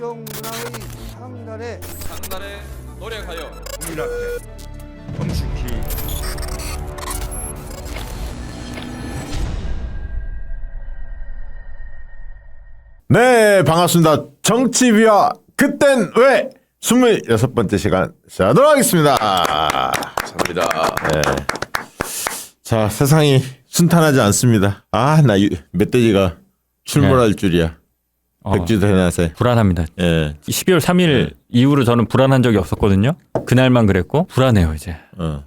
대중문화의 상달에 노력하여 이렇게 정숙히 네 반갑습니다. 정치비와 그땐 왜 26번째 시간 시작하도록 하겠습니다. 감사합니다. 네. 자 세상이 순탄하지 않습니다. 나 멧돼지가 출몰할 줄이야. 백주 대낮에 불안합니다. 예. 12월 3일 이후로 저는 불안한 적이 없었거든요. 그날만 그랬고 불안해요 이제.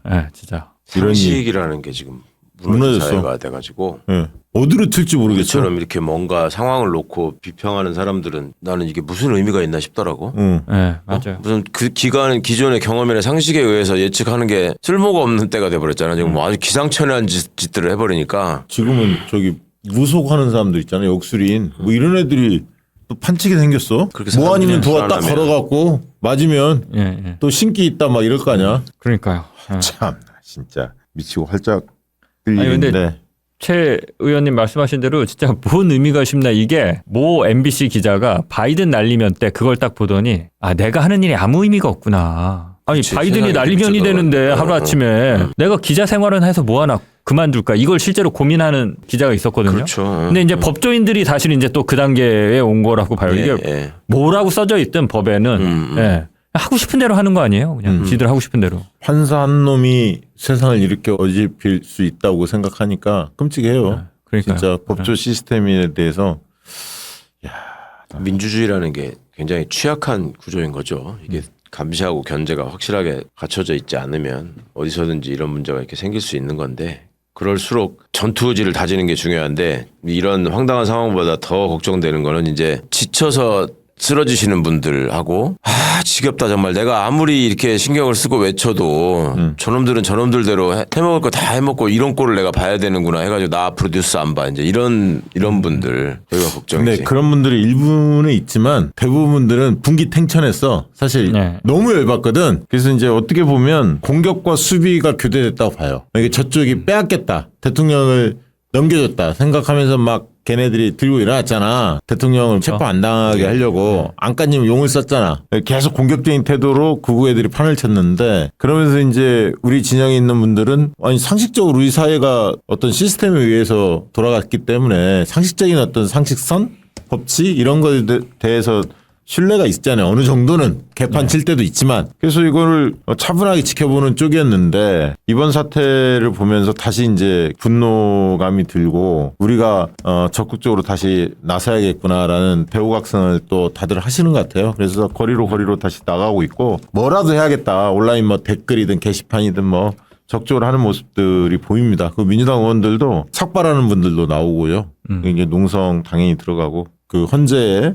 네, 진짜. 상식이라는 게 지금 무너진 무너졌어. 사회가 돼가지고 예. 어디로 튈지 모르겠죠. 우리처럼 이렇게 뭔가 상황을 놓고 비평하는 사람들은 나는 이게 무슨 의미가 있나 싶더라고. 응. 네, 맞아요. 무슨 그 기존의 경험이나 상식에 의해서 예측하는 게 쓸모가 없는 때가 돼버렸잖아. 지금 뭐 아주 기상천외한 짓들을 해버리니까. 지금은 저기 무속하는 사람들 있잖아요. 역술인 뭐 이런 애들이 또 판치게 생겼어. 그렇게 뭐 아니면 도와 딱 불안하면. 걸어갖고 맞으면 예. 또 신기 있다 막 이럴 거 아니야. 그러니까요. 예. 참 진짜 미치고 활짝 아니, 근데 들리는데 최 의원님 말씀하신 대로 진짜 뭔 의미가 싶나 이게 모 MBC 기자가 바이든 날리면 때 그걸 딱 보더니 내가 하는 일이 아무 의미가 없구나. 아니 그치, 바이든이 세상이 날리면이 그렇죠. 되는데 하루아침에 내가 기자 생활은 해서 뭐 하나 그만둘까 이걸 실제로 고민하는 기자가 있었거든요. 그렇죠. 근데 이제 법조인들이 사실 이제 또 그 단계에 온 거라고 봐요. 이게 예. 뭐라고 써져 있든 법에는 예. 하고 싶은 대로 하는 거 아니에요? 그냥 지들 하고 싶은 대로. 판사 한 놈이 세상을 이렇게 어지럽힐 수 있다고 생각하니까 끔찍해요. 그러니까요. 진짜 법조 시스템에 대해서 민주주의라는 게 굉장히 취약한 구조인 거죠. 이게 감시하고 견제가 확실하게 갖춰져 있지 않으면 어디서든지 이런 문제가 이렇게 생길 수 있는 건데 그럴수록 전투 의지를 다지는 게 중요한데 이런 황당한 상황보다 더 걱정되는 거는 이제 지쳐서 쓰러지시는 분들하고 지겹다 정말 내가 아무리 이렇게 신경을 쓰고 외쳐도 저놈들은 저놈들대로 해먹을 거 다 해먹고 이런 꼴을 내가 봐야 되는구나 해가지고 나 앞으로 뉴스 안 봐 이제 이런 분들 저희가 걱정이지. 근데 그런 분들이 일부는 있지만 대부분 분들은 분기탱천했어. 사실 네. 너무 열받거든. 그래서 이제 어떻게 보면 공격과 수비가 교대됐다고 봐요. 이게 저쪽이 빼앗겠다. 대통령을 넘겨줬다 생각하면서 막 걔네들이 들고 일어났잖아. 대통령을 체포 안 당하게 하려고 안까님 용을 썼잖아. 계속 공격적인 태도로 극우 애들이 판을 쳤는데 그러면서 이제 우리 진영에 있는 분들은 아니 상식적으로 우리 사회가 어떤 시스템에 의해서 돌아갔기 때문에 상식적인 어떤 상식선, 법칙 이런 것에 대해서 신뢰가 있잖아요. 어느 정도는 개판 칠 때도 있지만 그래서 이거를 차분하게 지켜보는 쪽이었는데 이번 사태를 보면서 다시 이제 분노감이 들고 우리가 적극적으로 다시 나서야겠구나라는 배우각성을 또 다들 하시는 것 같아요. 그래서 거리로 다시 나가고 있고 뭐라도 해야겠다. 온라인 뭐 댓글이든 게시판이든 뭐 적극적으로 하는 모습들이 보입니다. 그 민주당 의원들도 삭발하는 분들도 나오고요. 이제 농성 당연히 들어가고 그 헌재에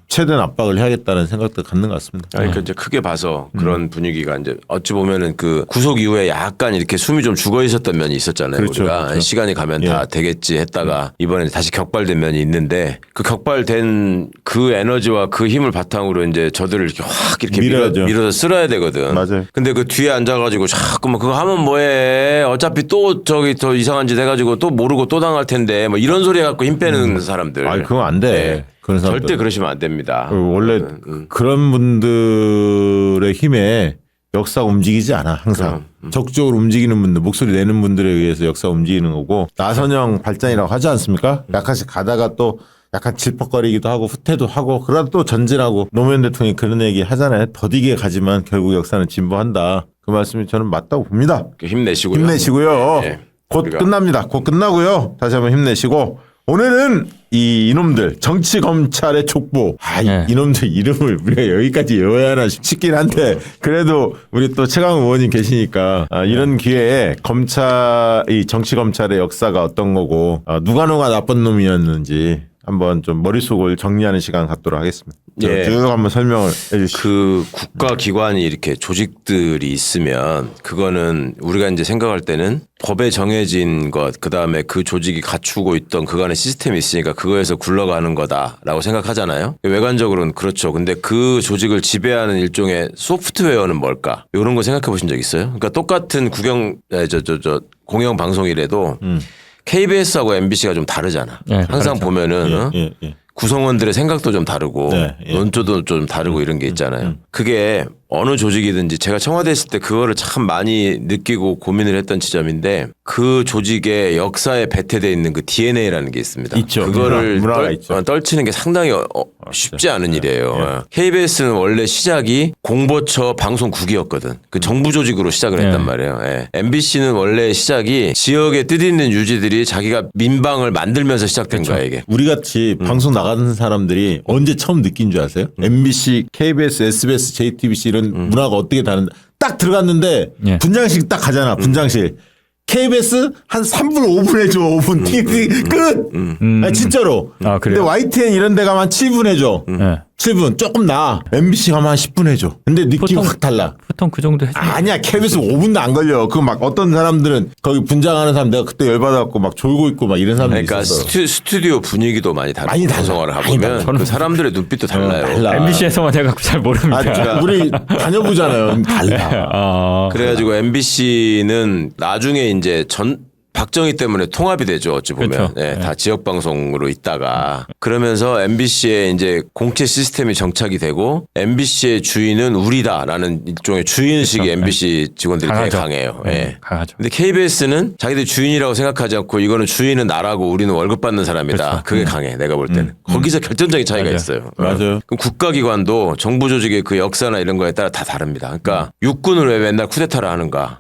최대한 압박을 해야겠다는 생각도 갖는 것 같습니다. 그러니까 이제 크게 봐서 그런 분위기가 이제 어찌 보면은 그 구속 이후에 약간 이렇게 숨이 좀 죽어 있었던 면이 있었잖아요. 그렇죠, 우리가 그렇죠. 시간이 가면 다 되겠지 했다가 이번에 다시 격발된 면이 있는데 그 격발된 그 에너지와 그 힘을 바탕으로 이제 저들을 이렇게 확 이렇게 밀어야죠. 밀어서 쓸어야 되거든. 맞아요. 근데 그 뒤에 앉아가지고 자꾸만 그거 하면 뭐해? 어차피 또 저기 더 이상한 짓 해가지고 또 모르고 또 당할 텐데 뭐 이런 소리 해갖고 힘 빼는 사람들. 아니 그건 안 돼. 네. 그런 사람들. 절대 그러시면 안 됩니다. 원래 그런 분들의 힘에 역사가 움직이지 않아 항상. 적극적으로 움직이는 분들 목소리 내는 분들에 의해서 역사가 움직이는 거고 나선형 발전이라고 하지 않습니까? 약간씩 가다가 또 약간 질퍽거리기도 하고 후퇴도 하고 그러다 또 전진하고 노무현 대통령이 그런 얘기 하잖아요. 더디게 가지만 결국 역사는 진보한다. 그 말씀이 저는 맞다고 봅니다. 힘내시고요. 힘내시고요. 네. 곧 우리가- 끝납니다. 곧 끝나고요. 다시 한번 힘내시고 오늘은 이놈들 정치 검찰의 족보. 네. 이놈들 이름을 우리가 여기까지 외워야 하나 싶긴 한데 그래도 우리 또 최강 의원님 계시니까 이런 기회에 이 정치 검찰의 역사가 어떤 거고 누가 나쁜 놈이었는지 한번 좀 머릿속을 정리하는 시간 갖도록 하겠습니다. 예. 쭉 한번 설명을 해주시죠. 그 국가기관이 이렇게 조직들이 있으면 그거는 우리가 이제 생각할 때는 법에 정해진 것, 그 다음에 그 조직이 갖추고 있던 그간의 시스템이 있으니까 그거에서 굴러가는 거다라고 생각하잖아요. 외관적으로는 그렇죠. 근데 그 조직을 지배하는 일종의 소프트웨어는 뭘까? 이런 거 생각해 보신 적 있어요? 그러니까 똑같은 공영 방송이라도 KBS하고 MBC가 좀 다르잖아. 예, 항상 다르죠. 보면은 예. 구성원들의 생각도 좀 다르고 네, 예. 논조도 좀 다르고 이런 게 있잖아요. 그게 어느 조직이든지 제가 청와대 있을 때 그거를 참 많이 느끼고 고민을 했던 지점인데 그 조직의 역사에 배태돼 있는 그 DNA라는 게 있습니다. 있죠. 그거를 문화가 있죠. 떨치는 게 상당히 쉽지 않은 일이에요. KBS는 원래 시작이 공보처 방송국이었거든. 그 정부 조직으로 시작을 했단 말이에요. 예. MBC는 원래 시작이 지역에 뜻있는 유지들이 자기가 민방을 만들면서 시작된 거야 이게. 우리 같이 방송 나가는 사람들이 언제 처음 느낀 줄 아세요? MBC, KBS, SBS, JTBC 이런 문화가 어떻게 다른데 딱 들어갔는데 예. 분장실 딱 가잖아. 분장실. KBS 한 3분 5분 해줘. 5분 틱틱 끝. 아니, 진짜로. 아, 근데 그래요? YTN 이런 데 가면 한 7분 해줘. 네. 7분 조금 나아. MBC 가면 한 10분 해줘. 근데 느낌이 보통- 확 달라. 보통 그 정도 해줘. 아니야. KBS 5분도 안 걸려. 그 막 어떤 사람들은 거기 분장하는 사람 내가 그때 열받아갖고 막 졸고 있고 막 이런 사람들이 그러니까 있었어. 스튜디오 분위기도 많이 다르고 많이 달라. 방송하러 많이 가보면 달라. 그 사람들의 눈빛도 달라요. 달라. MBC에서만 해갖고 잘 모릅니다. 아, 우리 다녀보잖아요. 달라. 아, 그래가지고 MBC는 나중에 이제 박정희 때문에 통합이 되죠. 어찌 보면. 그렇죠. 예, 다 지역 방송으로 있다가 그러면서 MBC에 이제 공채 시스템이 정착이 되고 MBC의 주인은 우리다라는 일종의 주인의식이 MBC 직원들이 되게 강하죠. 강해요. 네, 예. 강하죠. 근데 KBS는 자기들 주인이라고 생각하지 않고 이거는 주인은 나라고 우리는 월급 받는 사람이다. 그렇죠. 그게 강해. 내가 볼 때는. 거기서 결정적인 차이가 맞아요. 있어요. 맞아요. 그럼 국가기관도 정부 조직의 그 역사나 이런 거에 따라 다 다릅니다. 그러니까 육군을 왜 맨날 쿠데타를 하는가?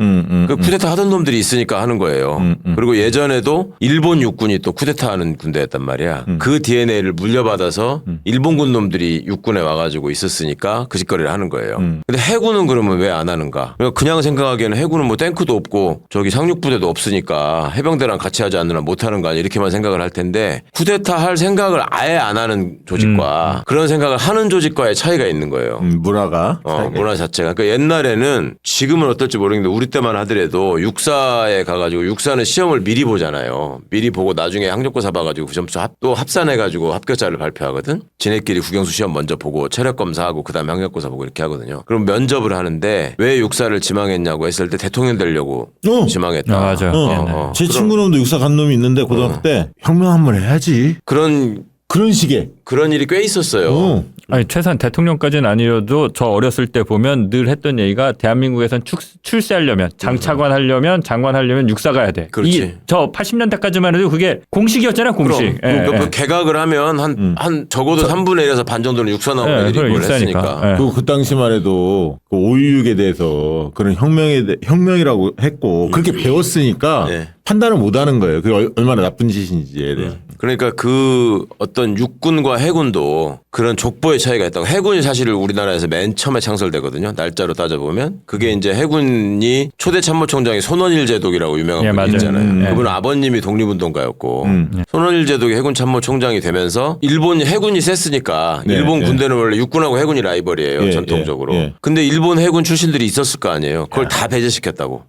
그 쿠데타 하던 놈들이 있으니까 하는 거예요. 그리고 예전에도 일본 육군이 또 쿠데타하는 군대였단 말이야. 그 DNA를 물려받아서 일본군 놈들이 육군에 와가지고 있었으니까 그 짓거리를 하는 거예요. 근데 해군은 그러면 왜 안 하는가? 그냥 생각하기에는 해군은 뭐 탱크도 없고 저기 상륙부대도 없으니까 해병대랑 같이 하지 않느냐 못하는 거 아니야 이렇게만 생각을 할 텐데 쿠데타 할 생각을 아예 안 하는 조직과 그런 생각을 하는 조직과의 차이가 있는 거예요. 문화가. 문화 자체가. 그러니까 옛날에는 지금은 어떨지 모르겠는데 우리 때만 하더라도 육사에 가가지고 육사는 시험을 미리 보잖아요. 미리 보고 나중에 학력고사 봐가지고 그 점수 또 합산해가지고 합격자를 발표하거든. 지네끼리 국영수 시험 먼저 보고 체력 검사하고 그다음에 학력고사 보고 이렇게 하거든요. 그럼 면접을 하는데 왜 육사를 지망했냐고 했을 때 대통령 되려고 지망했다. 아, 맞아요. 제 친구 놈도 육사 간 놈이 있는데 고등학교 때 혁명 한번 해야지. 그런 식의. 그런 일이 꽤 있었어요. 아니 최소한 대통령까지는 아니어도 저 어렸을 때 보면 늘 했던 얘기가 대한민국에선 출세하려면 장차관 하려면 장관 하려면 육사 가야 돼. 그렇지. 저 80년대까지만 해도 그게 공식이었잖아 공식. 그럼 개각을 하면 한 적어도 3분의 1에서 반 정도는 육사 나오는 애들이 그래, 뭘 육사니까. 했으니까. 그 당시만 해도 그 5.16에 대해서 그런 혁명이라고 했고 그렇게 배웠으니까 네. 판단을 못 하는 거예요. 그게 얼마나 나쁜 짓인지에 대해. 그러니까 그 어떤 육군과 해군도 그런 족보의 차이가 있다고. 해군이 사실 우리나라에서 맨 처음에 창설되거든요. 날짜로 따져보면. 그게 이제 해군이 초대 참모총장이 손원일 제독이라고 유명한 예, 분이 맞아요. 있잖아요. 그분은 아버님이 독립운동가였고 손원일 제독이 해군 참모총장이 되면서 일본 해군이 셌으니까 네, 일본 네. 군대는 원래 육군하고 해군이 라이벌이에요. 예, 전통적으로. 예. 근데 일본 해군 출신들이 있었을 거 아니에요. 그걸 다 배제시켰다고.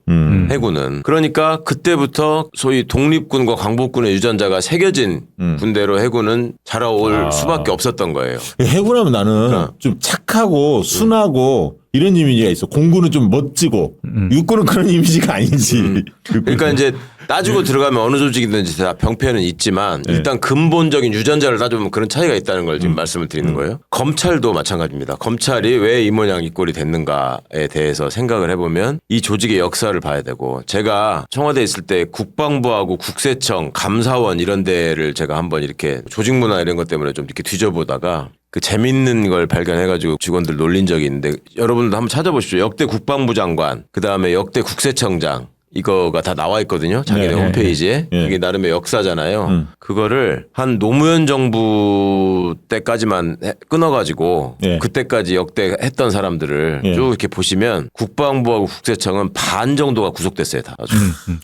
해군은. 그러니까 그때부터 소위 독립군과 광복군의 유전자가 새겨진 군대로 해군은 자라올 수밖에 없었던 거예요. 해군하면 나는 좀 착하고 순하고 이런 이미지가 있어. 공군은 좀 멋지고 육군은 그런 이미지가 아니지. 그러니까 이제 따지고 들어가면 어느 조직이든지 다 병폐는 있지만 일단 근본적인 유전자를 따져보면 그런 차이가 있다는 걸 지금 말씀을 드리는 거예요. 검찰도 마찬가지입니다. 검찰이 왜 이 모양 이 꼴이 됐는가에 대해서 생각을 해보면 이 조직의 역사를 봐야 되고 제가 청와대에 있을 때 국방부하고 국세청, 감사원 이런 데를 제가 한번 이렇게 조직 문화 이런 것 때문에 좀 이렇게 뒤져보다가 그 재밌는 걸 발견해가지고 직원들 놀린 적이 있는데 여러분도 한번 찾아보십시오. 역대 국방부 장관, 그 다음에 역대 국세청장 이거가 다 나와 있거든요. 자기네 홈페이지에. 그게 나름의 역사잖아요. 그거를 한 노무현 정부 때까지만 끊어가지고 그때까지 역대 했던 사람들을 쭉 이렇게 보시면 국방부하고 국세청은 반 정도가 구속됐어요. 다.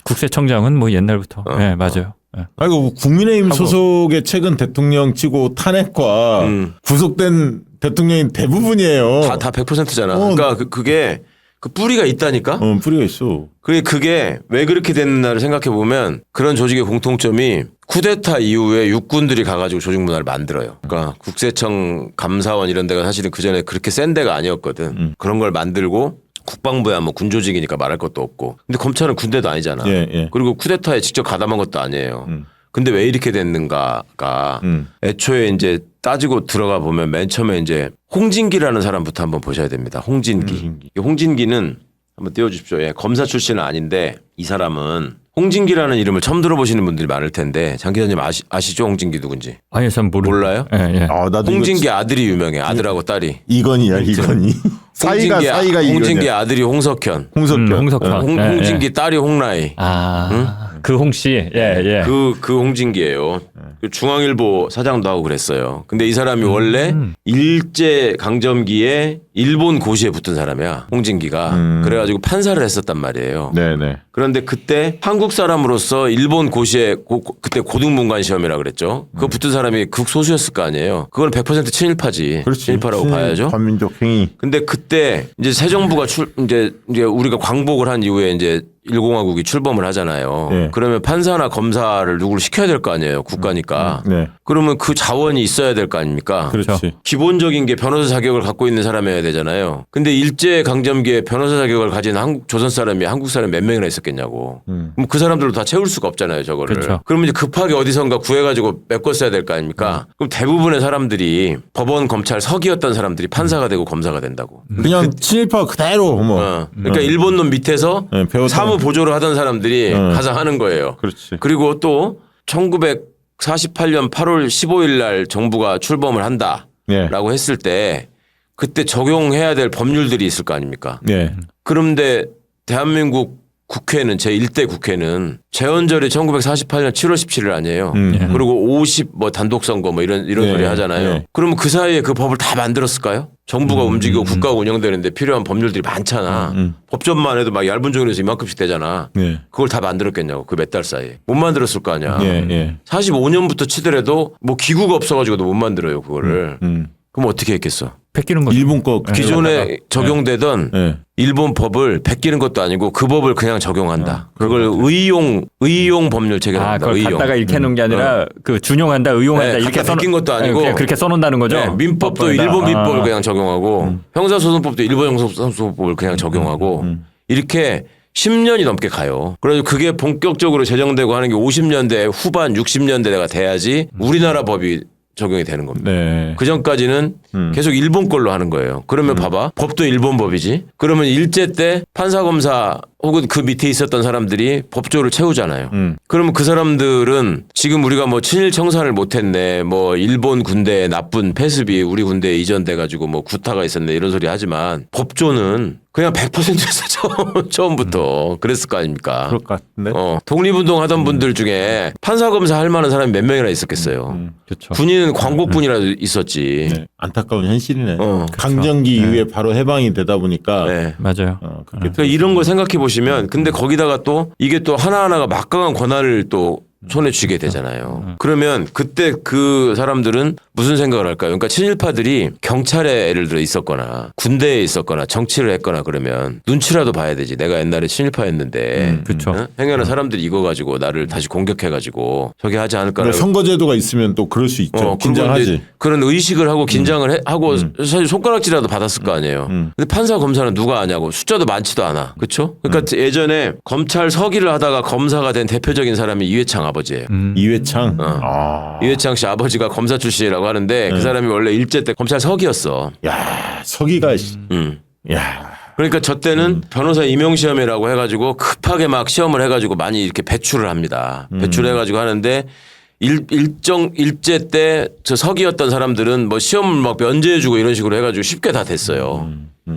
국세청장은 뭐 옛날부터. 네, 맞아요. 아이고 국민의힘 소속의 최근 대통령 치고 탄핵과 구속된 대통령이 대부분이에요. 다 100%잖아. 그러니까 그게 그 뿌리가 있다니까? 뿌리가 있어. 그게 왜 그렇게 됐나를 생각해 보면 그런 조직의 공통점이 쿠데타 이후에 육군들이 가가지고 조직 문화를 만들어요. 그러니까 국세청, 감사원 이런 데가 사실은 그 전에 그렇게 센 데가 아니었거든. 그런 걸 만들고 국방부야 뭐 군조직이니까 말할 것도 없고. 근데 검찰은 군대도 아니잖아. 그리고 쿠데타에 직접 가담한 것도 아니에요. 근데 왜 이렇게 됐는가가 애초에 이제 따지고 들어가 보면 맨 처음에 이제 홍진기라는 사람부터 한번 보셔야 됩니다. 홍진기. 홍진기는 한번 띄워주십시오. 예, 검사 출신은 아닌데 이 사람은 홍진기라는 이름을 처음 들어보시는 분들이 많을 텐데 장 기자님 아시죠? 홍진기 누군지? 아니 전 몰라요? 예, 예. 나도 홍진기 아들이 유명해. 아들하고 딸이. 이건희야 이건희. 사이가 홍진기 이건희야. 아들이 홍석현. 홍석현. 예, 홍진기 딸이 홍라희. 그 홍씨. 예. 그 홍진기예요. 그 중앙일보 사장도 하고 그랬어요. 근데 이 사람이 원래 일제 강점기에 일본 고시에 붙은 사람이야. 홍진기가. 그래가지고 판사를 했었단 말이에요. 네네. 그런데 그때 한국 사람으로서 일본 고시에 그때 고등문관 시험이라 그랬죠. 그거 붙은 사람이 극소수였을 거 아니에요. 그건 100% 친일파지. 그렇지. 친일파라고 봐야죠. 반민족 행위. 근데 그때 이제 새 정부가 이제 우리가 광복을 한 이후에 이제 1공화국이 출범을 하잖아요. 네. 그러면 판사나 검사를 누구를 시켜야 될 거 아니에요. 국가니까. 네. 그러면 그 자원이 있어야 될 거 아닙니까? 그렇지. 기본적인 게 변호사 자격을 갖고 있는 사람이어야 되잖아요. 근데 일제 강점기에 변호사 자격을 가진 조선 사람이 한국 사람이 몇 명이나 있었겠냐고. 그럼 그 사람들로 다 채울 수가 없잖아요, 저거를. 그렇죠. 그러면 이제 급하게 어디선가 구해가지고 메꿨어야 될 거 아닙니까? 그럼 대부분의 사람들이 법원, 검찰, 서기였던 사람들이 판사가 되고 검사가 된다고. 그냥 친일파 그대로 뭐. 그러니까 일본 놈 밑에서 네, 배웠던 사무 보조를 하던 사람들이 가서 하는 거예요. 그렇지. 그리고 또 1948년 8월 15일 날 정부가 출범을 한다라고 네. 했을 때 그때 적용해야 될 법률들이 있을 거 아닙니까? 네. 그런데 대한민국 국회는 제1대 국회는 재헌절이 1948년 7월 17일 아니에요. 그리고 50 뭐 단독 선거 뭐 이런 네, 소리 하잖아요. 네. 그러면 그 사이에 그 법을 다 만들었을까요? 정부가 움직이고 국가가 운영되는데 필요한 법률들이 많잖아. 법전만 해도 막 얇은 종이에서 이만큼씩 되잖아. 네. 그걸 다 만들었겠냐고 그 몇 달 사이에. 못 만들었을 거 아니야. 네. 45년부터 치더라도 뭐 기구가 없어가지고도 못 만들어요 그거를. 그럼 어떻게 했겠어? 베끼는 거죠. 일본 거 기존에 적용되던 네. 일본 법을 베끼는 것도 아니고 그 법을 그냥 적용한다. 그걸 의용 법률 체계라고 합니다. 그걸 의용. 갖다가 이렇게 해놓은 게 아니라 그 준용한다, 의용한다 네, 이렇게 갖다 베낀 것도 아니고 그냥 그렇게 써놓는다는 거죠. 네, 민법도 법에다. 일본 민법을 그냥 적용하고 형사소송법도 일본 형사소송법을 그냥 적용하고 이렇게 10년이 넘게 가요. 그래서 그게 본격적으로 제정되고 하는 게 50년대 후반 60년대가 돼야지 우리나라 법이 적용이 되는 겁니다. 네. 그 전까지는 계속 일본 걸로 하는 거예요. 그러면 봐봐. 법도 일본 법이지. 그러면 일제 때 판사 검사 혹은 그 밑에 있었던 사람들이 법조를 채우잖아요. 그러면 그 사람들은 지금 우리가 뭐 친일 청산을 못했네. 뭐 일본 군대의 나쁜 패습이 우리 군대에 이전돼 가지고 뭐 구타가 있었네 이런 소리 하지만 법조는 그냥 100%였어 처음부터 그랬을 거 아닙니까? 그럴 것 같은데. 독립운동 하던 분들 중에 판사 검사 할 만한 사람이 몇 명이나 있었겠어요. 그렇죠. 군인은 광복군이라도 있었지. 네. 안타까운 현실이네. 어, 강점기 이후에 바로 해방이 되다 보니까 네. 맞아요. 그러니까 이런 걸 생각해 보시면 근데 거기다가 또 이게 또 하나하나가 막강한 권한을 또 손에 쥐게 되잖아요. 그러면 그때 그 사람들은 무슨 생각을 할까요? 그러니까 친일파들이 경찰에 예를 들어 있었거나 군대에 있었거나 정치를 했거나 그러면 눈치라도 봐야 되지. 내가 옛날에 친일파였는데 그렇죠. 행여나 사람들이 이거 가지고 나를 다시 공격해가지고 저기 하지 않을까라고. 선거제도가 있으면 또 그럴 수 있죠. 긴장하지. 이제 그런 의식을 하고 긴장을 하고 사실 손가락질이라도 받았을 거 아니에요. 근데 판사 검사는 누가 아냐고 숫자도 많지도 않아. 그렇죠? 그러니까 예전에 검찰 서기를 하다가 검사가 된 대표적인 사람이 이회창 아버지예요. 이회창. 이회창 씨 아버지가 검사 출신이라고 하는데 그 사람이 원래 일제 때 검찰 서기였어. 야 서기가. 야. 그러니까 저 때는 변호사 임용 시험이라고 해가지고 급하게 막 시험을 해가지고 많이 이렇게 배출을 합니다. 배출해가지고 하는데 일제 때 저 서기였던 사람들은 뭐 시험을 막 면제해주고 이런 식으로 해가지고 쉽게 다 됐어요.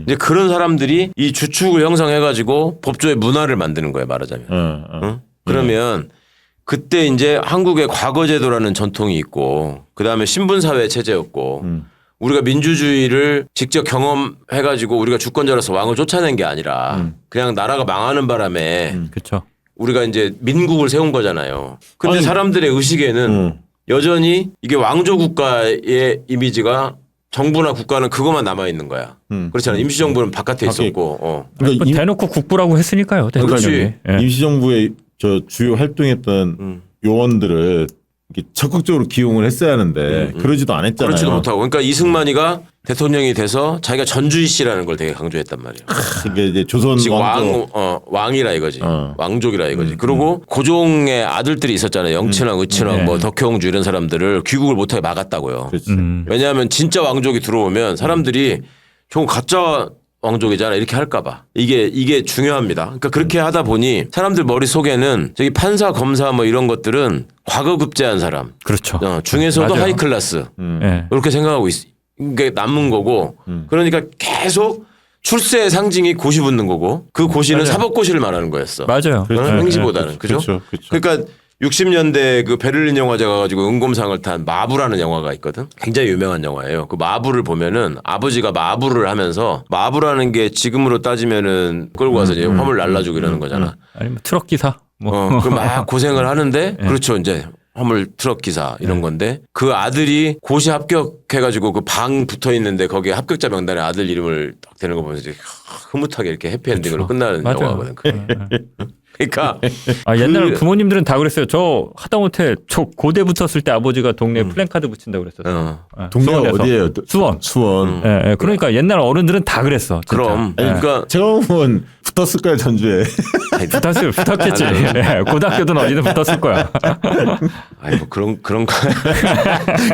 이제 그런 사람들이 이 주축을 형성해가지고 법조의 문화를 만드는 거예요, 말하자면. 응? 그러면 그때 이제 한국의 과거제도라는 전통이 있고 그 다음에 신분사회 체제였고 우리가 민주주의를 직접 경험해가지고 우리가 주권자로서 왕을 쫓아낸 게 아니라 그냥 나라가 망하는 바람에 그렇죠. 우리가 이제 민국을 세운 거잖아요. 근데 아니, 사람들의 의식에는 여전히 이게 왕조 국가의 이미지가 정부나 국가는 그것만 남아 있는 거야. 그렇잖아. 임시정부는 바깥에 밖에 있었고. 그러니까 대놓고 국부라고 했으니까요. 그렇지. 대통령이. 예. 임시정부의 저 주요 활동했던 요원들을 이렇게 적극적으로 기용을 했어야 하는데 그러지도 않았잖아요. 그렇지도 못하고. 그러니까 이승만이가 대통령이 돼서 자기가 전주희 씨라는 걸 되게 강조했단 말이야. 이게 이제 조선 지금 왕조. 왕이라 이거지. 왕족이라 이거지. 그리고 고종의 아들들이 있었잖아요. 영친왕, 의친왕, 뭐 덕혜옹주 이런 사람들을 귀국을 못하게 막았다고요. 그렇지. 왜냐하면 진짜 왕족이 들어오면 사람들이 저건 가짜 왕족이잖아 이렇게 할까봐 이게 중요합니다. 그러니까 그렇게 하다 보니 사람들 머릿속에는 저기 판사, 검사 뭐 이런 것들은 과거급제한 사람, 그렇죠. 중에서도 맞아요. 하이 클래스 예. 이렇게 생각하고 이게 남는 거고 그러니까 계속 출세의 상징이 고시 붙는 거고 그 고시는 맞아요. 사법고시를 말하는 거였어. 맞아요. 행시보다는 그죠? 그렇죠. 그러니까 60년대 그 베를린 영화제 가가지고 은곰상을 탄 마부라는 영화가 있거든. 굉장히 유명한 영화예요. 그 마부를 보면은 아버지가 마부를 하면서 마부라는 게 지금으로 따지면은 끌고 와서 이제 화물 날라주고 이러는 거잖아. 아니면 트럭 기사. 뭐. 그 막 고생을 하는데 그렇죠 이제 화물 트럭 기사 이런 건데 그 아들이 고시 합격해가지고 그 방 붙어 있는데 거기에 합격자 명단에 아들 이름을 딱 되는 거 보면서 이제 흐뭇하게 이렇게 해피엔딩으로 끝나는 맞아요. 영화거든. 그러니까 옛날 부모님들은 다 그랬어요. 저 하다못해 저 고대 붙었을 때 아버지가 동네에 플랜카드 붙인다고 그랬었어요. 동네가 수원에서. 어디예요? 수원. 수원. 예, 예. 그러니까 옛날 어른들은 다 그랬어. 진짜. 그럼 아니, 그러니까 제가 보면 붙었을 거예요 전주에. 붙었겠지. 예, 고등학교든 어디든 붙었을 거야. 아니 뭐 그런 거.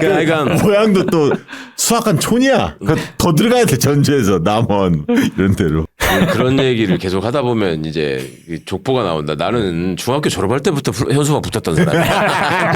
그러니까 고향도 또 수학한 촌이야. 더 들어가야 돼 전주에서 남원 이런 데로. 그런 얘기를 계속 하다 보면 이제 족보가 나온다. 나는 중학교 졸업할 때부터 현수막 붙었던 사람이야.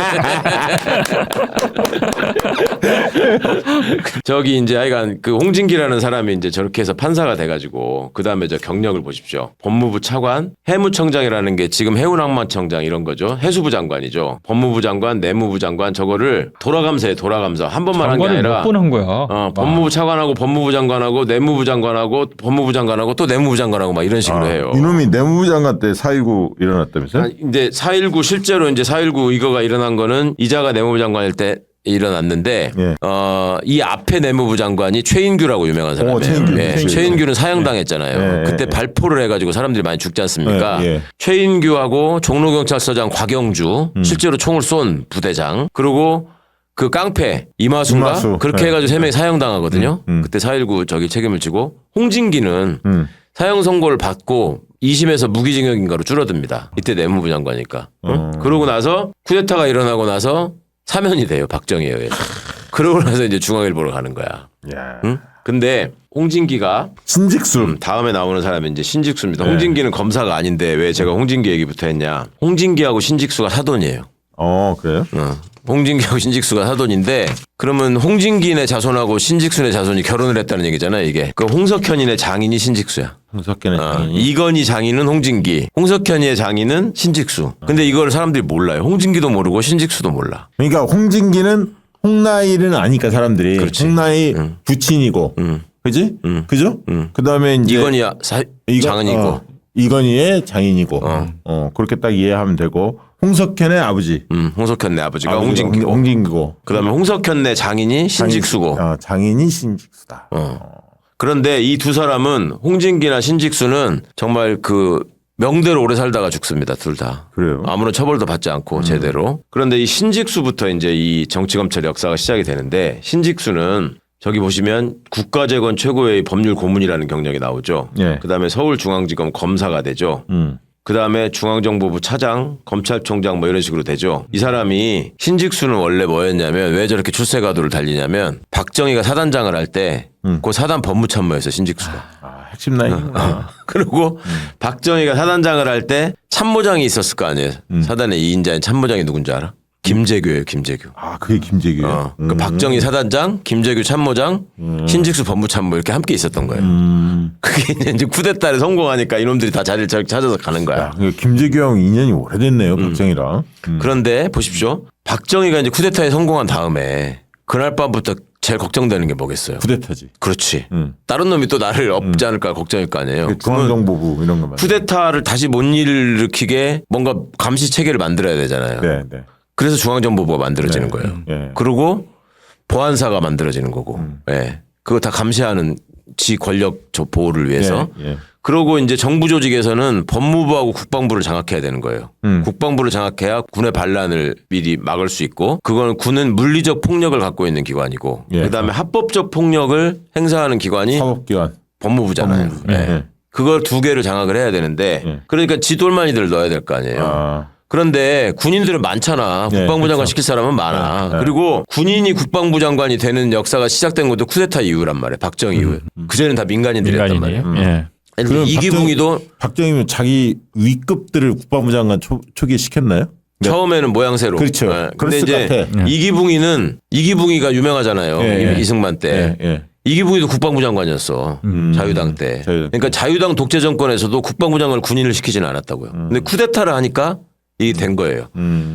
저기 이제 하여간 그 홍진기라는 사람이 이제 저렇게 해서 판사가 돼가지고 그 다음에 저 경력을 보십시오. 법무부 차관, 해무청장이라는 게 지금 해운항만청장 이런 거죠. 해수부 장관이죠. 법무부 장관, 내무부 장관 저거를 돌아가면서 해. 돌아가면서 한 번만 한 게 아니라 몇 번 한 거야. 법무부 차관하고 법무부 장관하고 내무부 장관하고 법무부 장관하고 또 내무부 장관하고 막 이런 식으로 해요. 이놈이 내무부 장관 때 4.19 일어났다면서요? 근데 4.19 실제로 이제 4.19 이거가 일어난 거는 이자가 내무부 장관일 때 일어났는데 예. 이 앞에 내무부 장관이 최인규라고 유명한 사람이에요. 최인규. 예, 그치. 최인규는 사형당했잖아요. 예, 그때 예. 발포를 해가지고 사람들이 많이 죽지 않습니까? 예, 예. 최인규하고 종로경찰서장 곽영주 실제로 총을 쏜 부대장 그리고 그 깡패 이마수인가 이마수. 그렇게 네. 해가지고 3명이 사형당하거든요. 그때 4.19 저기 책임을 지고 홍진기는 사형 선고를 받고 2심에서 무기징역인가로 줄어듭니다. 이때 내무부 장관이니까. 응? 그러고 나서 쿠데타가 일어나고 나서 사면이 돼요. 박정희에 의해서. 그러고 나서 이제 중앙일보로 가는 거야. 야. 응? 근데 홍진기가 신직수. 다음에 나오는 사람이 이제 신직수입니다. 네. 홍진기는 검사가 아닌데 왜 제가 홍진기 얘기부터 했냐. 홍진기하고 신직수가 사돈이에요. 그래요? 홍진기하고 신직수가 사돈인데 그러면 홍진기네 자손하고 신직수네 자손이 결혼을 했다는 얘기잖아요. 이게 그 홍석현이네 장인이 신직수야. 홍석현의 장인이. 이건희 장인은 홍진기, 홍석현이의 장인은 신직수. 근데 이걸 사람들이 몰라요. 홍진기도 모르고 신직수도 몰라. 그러니까 홍진기는 홍나이를 아니까 사람들이 그렇지. 홍나이 부친이고, 그지? 그죠? 그 다음에 이제 이건희야 장인이고, 이건희의 장인이고, 그렇게 딱 이해하면 되고, 홍석현의 아버지, 홍석현 내 아버지가 아버지가 홍진기고, 홍진기고, 그다음에 홍석현 내 장인이 신직수고. 장인이 신직수다. 그런데 이 두 사람은 홍진기나 신직수는 정말 그 명대로 오래 살다가 죽습니다. 둘 다. 그래요? 아무런 처벌도 받지 않고 제대로. 그런데 이 신직수부터 이제 이 정치검찰 역사가 시작이 되는데 신직수는 저기 보시면 국가재건 최고의 법률 고문이라는 경력이 나오죠. 예. 그다음에 서울중앙지검 검사가 되죠. 그다음에 중앙정보부 차장, 검찰총장 뭐 이런 식으로 되죠. 이 사람이 신직수는 원래 뭐였냐면 왜 저렇게 출세가도를 달리냐면 박정희가 사단장을 할 때 그 사단 법무참모였어 신직수가. 핵심 라인이구나. 그리고 박정희가 사단장을 할 때 참모장이 있었을 거 아니에요. 사단의 2인자인 참모장이 누군지 알아? 김재규예요. 김재규. 그게 김재규예요. 그 박정희 사단장, 김재규 참모장, 신직수 법무참모 이렇게 함께 있었던 거예요. 그게 이제 쿠데타를 성공하니까 이놈들이 다 자리를 찾아서 가는 거야. 김재규하고 인연이 오래됐네요, 박정희랑. 그런데 보십시오. 박정희가 이제 쿠데타에 성공한 다음에 그날 밤부터 제일 걱정되는 게 뭐겠어요? 쿠데타지. 그렇지. 다른 놈이 또 나를 업지 않을까 걱정일 거 아니에요. 그러면 중앙정보부 이런 거 말이에요. 쿠데타를 다시 못 일으키게 뭔가 감시 체계를 만들어야 되잖아요. 네, 네. 그래서 중앙정보부가 만들어지는 거예요. 네. 그리고 보안사가 만들어지는 거고, 예. 그거 다 감시하는 정치 권력 보호를 위해서. 예. 그러고 이제 정부 조직에서는 법무부하고 국방부를 장악해야 되는 거예요. 국방부를 장악해야 군의 반란을 미리 막을 수 있고, 그건 군은 물리적 폭력을 갖고 있는 기관이고, 예. 그다음에 합법적 폭력을 행사하는 기관이 사법기관. 법무부잖아요. 법무부. 네. 예. 그걸 두 개를 장악을 해야 되는데, 예. 그러니까 지돌만이들 넣어야 될 거 아니에요. 아. 그런데 군인들은 많잖아. 네, 국방부 장관 그렇죠. 시킬 사람은 많아. 네. 그리고 군인이 국방부 장관이 되는 역사가 시작된 것도 쿠데타 이후란 말이에요. 박정희 이후에. 그전에는 다 민간인들이었단 말이에요. 민간인이에요. 예. 그럼 이기붕이도 박정희는 자기 위급들을 국방부 장관 초기에 시켰나요? 네. 처음에는 모양새로. 그렇죠. 근데 그랬을 이제 것 같아. 이기붕이가 유명하잖아요. 예, 예. 이승만 때. 예. 이기붕이도 국방부 장관이었어. 자유당 때. 자유당. 그러니까 자유당 독재 정권에서도 국방부 장관을 군인을 시키지는 않았다고요. 근데 쿠데타를 하니까 이게 된 거예요.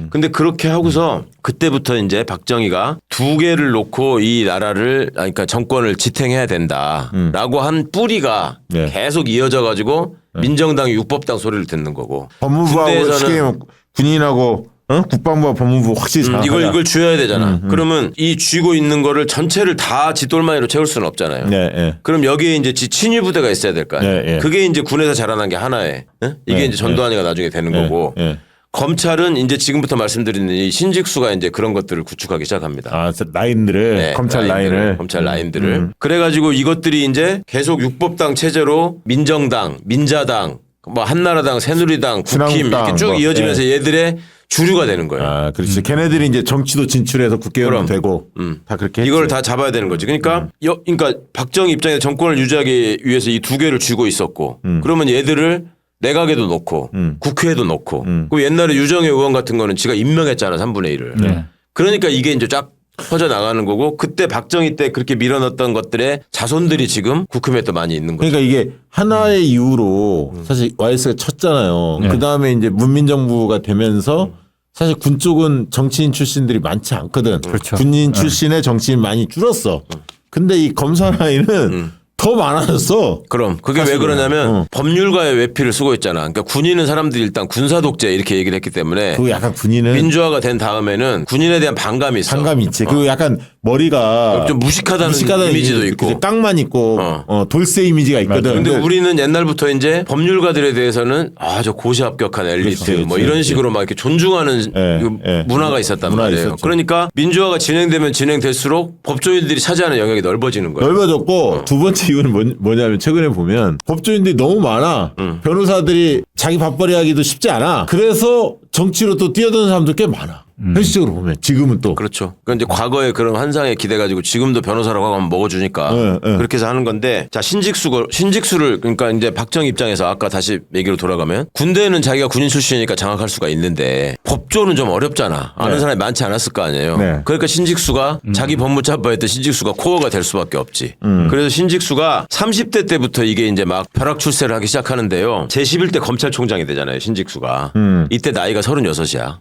근데 그렇게 하고서 그때부터 이제 박정희가 두 개를 놓고 이 나라를, 그러니까 정권을 지탱해야 된다라고 한 뿌리가 네. 계속 이어져 가지고 민정당이 육법당 소리를 듣는 거고. 법무부하고 군대에서는 쉽게 군인하고 국방부와 법무부 확실히 장악하자. 이걸 쥐어야 되잖아. 그러면 이 쥐고 있는 거를 전체를 다 지돌만이로 채울 수는 없잖아요. 네, 예. 그럼 여기에 이제 친위 부대가 있어야 될 거 아니에요. 네, 네. 그게 이제 군에서 자라난 게 하나에. 이게 네, 이제 전두환이가 나중에 되는 거고. 예. 검찰은 이제 지금부터 말씀드리는 이 신직수가 이제 그런 것들을 구축하기 시작합니다. 아, 라인들을 네, 검찰 라인을 검찰 라인들을. 그래가지고 이것들이 이제 계속 육법당 체제로 민정당, 민자당, 뭐 한나라당, 새누리당, 국힘 신한국당, 이렇게 쭉 뭐, 이어지면서 얘들의 주류가 되는 거예요. 아, 그렇지. 걔네들이 이제 정치도 진출해서 국회의원 그럼. 되고 다 그렇게 이걸 했지. 다 잡아야 되는 거지. 그러니까 그러니까 박정희 입장에서 정권을 유지하기 위해서 이 두 개를 쥐고 있었고, 그러면 얘들을 내각에도 넣고 국회에도 넣고, 그 옛날에 유정의 의원 같은 거는 지가 임명했잖아 3분의 1을. 네. 그러니까 이게 이제 쫙 퍼져 나가는 거고, 그때 박정희 때 그렇게 밀어넣었던 것들의 자손들이 지금 국힘에 또 많이 있는 거죠. 그러니까 이게 하나의 이유로 사실 YS가 쳤잖아요. 네. 그 다음에 이제 문민정부가 되면서 사실 군 쪽은 정치인 출신들이 많지 않거든. 그렇죠. 군인 출신의 정치인 많이 줄었어. 근데 이 검사 라인은 더 많아졌어. 그럼 그게 왜 사실은. 그러냐면 법률가의 외피를 쓰고 있잖아. 그러니까 군인은 사람들이 일단 군사 독재 이렇게 얘기를 했기 때문에 그리고 약간 군인은 민주화가 된 다음에는 군인에 대한 반감이 있어. 상감이 있지. 그리고 약간 머리가 좀 무식하다는 이미지도 있고. 그치, 깡만 있고 돌쇠 이미지가 있거든. 근데 우리는 옛날부터 이제 법률가들에 대해서는 저 고시 합격한 엘리트 그렇지, 뭐 그렇지. 이런 식으로 막 이렇게 존중하는 예, 그 예. 문화가 있었단 문화 말이에요. 있었죠. 그러니까 민주화가 진행되면 진행될수록 법조인들이 차지하는 영역이 넓어지는 거예요. 넓어졌고 두 번째 이유는 뭐냐면 최근에 보면 법조인들이 너무 많아. 변호사들이 자기 밥벌이 하기도 쉽지 않아. 그래서 정치로 또 뛰어드는 사람도 꽤 많아. 현실적으로 보면 지금은 또. 그렇죠. 그러니까 이제 과거에 그런 환상에 기대가지고 지금도 변호사라고 하면 먹어주니까 네. 그렇게 해서 하는 건데, 자 신직수를 그러니까 이제 박정희 입장에서 아까 다시 얘기로 돌아가면 군대는 자기가 군인 출신이니까 장악할 수가 있는데 법조는 좀 어렵잖아. 아는 네. 사람이 많지 않았을 거 아니에요. 네. 그러니까 신직수가 자기 법무차파였던 신직수가 코어가 될 수밖에 없지. 그래서 신직수가 30대 때부터 이게 이제 막 벼락 출세를 하기 시작하는데요. 제11대 검찰총장이 되잖아요. 신직수가. 이때 나이가 36이야.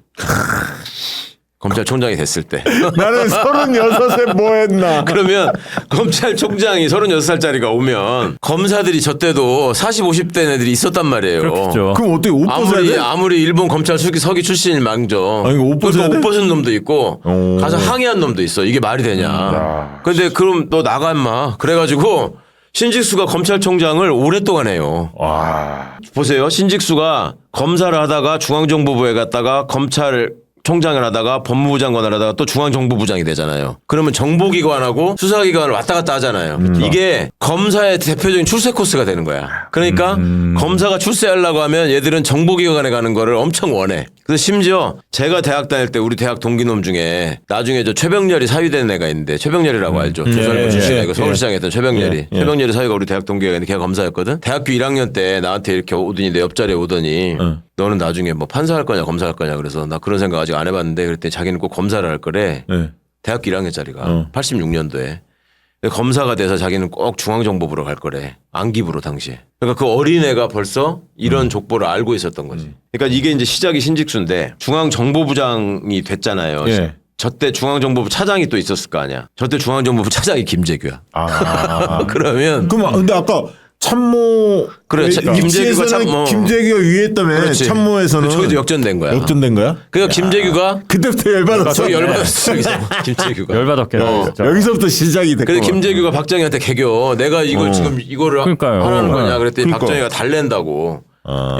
검찰총장이 됐을 때. 나는 36에 뭐 했나. 그러면 검찰총장이 36살짜리가 오면 검사들이 저 때도 40, 50대 애들이 있었단 말이에요. 그렇겠죠. 그럼 어떻게 옷 벗어야 돼? 아무리 일본 검찰 서기 출신인 망정. 아니, 이거 옷 벗어야 돼? 옷 벗은 놈도 있고 오. 가서 항의한 놈도 있어. 이게 말이 되냐. 근데 그럼 너 나가 임마. 그래가지고 신직수가 검찰총장을 오랫동안 해요. 와. 보세요. 신직수가 검사를 하다가 중앙정보부에 갔다가 검찰총장을 하다가 법무부 장관을 하다가 또 중앙정보부장이 되잖아요. 그러면 정보기관하고 수사기관을 왔다 갔다 하잖아요. 이게 검사의 대표적인 출세 코스가 되는 거야. 그러니까 검사가 출세하려고 하면 얘들은 정보기관에 가는 거를 엄청 원해. 그래서 심지어 제가 대학 다닐 때 우리 대학 동기놈 중에 나중에 저 최병렬이 사위된 애가 있는데, 최병렬이라고 알죠. 조선일보 예, 출신이고 예, 서울시장에 했던 최병렬이. 예. 최병렬이 사위가 우리 대학 동기가 있는데 걔가 검사였거든. 대학교 1학년 때 나한테 이렇게 오더니 내 옆자리에 오더니 너는 나중에 뭐 판사할 거냐 검사할 거냐, 그래서 나 그런 생각 아직 안 해봤는데 그랬더니 자기는 꼭 검사를 할 거래. 네. 대학교 1학년짜리가 86년도에 검사가 돼서 자기는 꼭 중앙정보부로 갈 거래. 안기부로 당시에. 그러니까 그 어린애가 벌써 이런 족보를 알고 있었던 거지. 그러니까 이게 이제 시작이 신직수인데 중앙정보부장이 됐잖아요. 예. 저때 중앙정보부 차장이 또 있었을 거 아니야. 저때 중앙정보부 차장이 김재규야. 아. 그러면 그럼 근데 아까 참모 그래, 김재규가 참모. 김재규가 위했다며 그렇지. 참모에서는 저기도 역전된 거야. 역전된 거야? 그러니까 김재규가 그때부터 열받았어. 저기 열받았어. 여기서. 김재규가. 열받았겠네. 진짜. 여기서부터 시작이 됐고. 그래서 김재규가 박정희한테 개겨. 내가 이걸 지금 이거를 그러니까요. 하라는 거냐. 그랬더니 그러니까. 박정희가 달랜다고.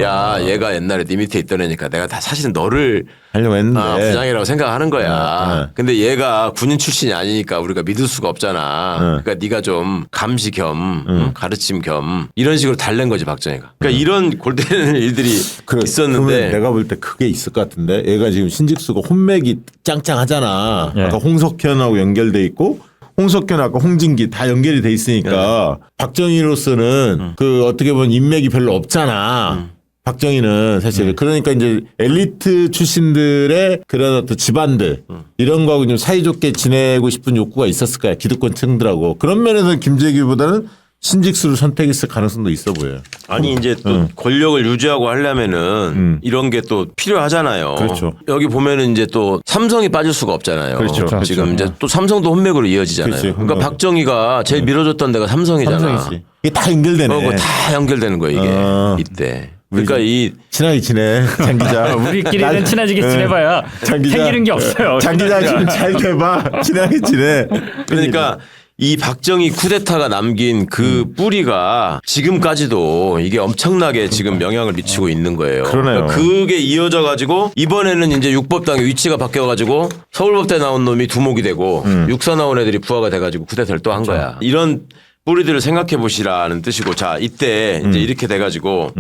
야, 얘가 옛날에 네 밑에 있던 애니까 내가 다 사실은 너를 하려고 했는데. 부장이라고 생각하는 거야. 네. 근데 얘가 군인 출신이 아니니까 우리가 믿을 수가 없잖아. 그러니까 네가 좀 감시 겸 가르침 겸 이런 식으로 달랜 거지 박정희가. 그러니까 이런 골 때리는 일들이 그러면 있었는데 내가 볼 때 그게 있을 것 같은데 얘가 지금 신직수가 혼맥이 짱짱하잖아. 예. 아까 홍석현하고 연결돼 있고 홍석현 아까 홍진기 다 연결이 돼 있으니까 박정희로서는 그 어떻게 보면 인맥이 별로 없잖아. 박정희는 사실 그러니까 이제 엘리트 출신들의 그런 어떤 집안들 이런 거하고 좀 사이좋게 지내고 싶은 욕구가 있었을 거야 기득권층들하고 그런 면에서 김재규보다는 신직수를 선택했을 가능성도 있어 보여요. 아니 이제 또 권력을 유지하고 하려면은 이런 게 또 필요하잖아요. 그렇죠. 여기 보면은 이제 또 삼성이 빠질 수가 없잖아요. 그렇죠. 지금 그렇죠. 이제 또 삼성도 혼맥으로 이어지잖아요. 그렇지. 그러니까 박정희가 제일 밀어줬던 데가 삼성이잖아. 삼성이지. 이게 다 연결되네. 그거 다 연결되는 거야 이게 이때. 그러니까 이 친하게 지내 장 기자. 우리끼리는 친해지게 지내봐야 장 기자. 생기는 게 없어요. 장 기자 좀 잘 돼봐. 친하게 지내. 그러니까 이 박정희 쿠데타가 남긴 그 뿌리가 지금까지도 이게 엄청나게 지금 영향을 미치고 있는 거예요. 그러네요. 그러니까 그게 이어져 가지고 이번에는 이제 육법당의 위치가 바뀌어 가지고 서울법대 나온 놈이 두목이 되고 육사 나온 애들이 부하가 돼 가지고 쿠데타를 또 한 거야. 이런 뿌리들을 생각해 보시라는 뜻이고 자 이때 이제 이렇게 돼가지고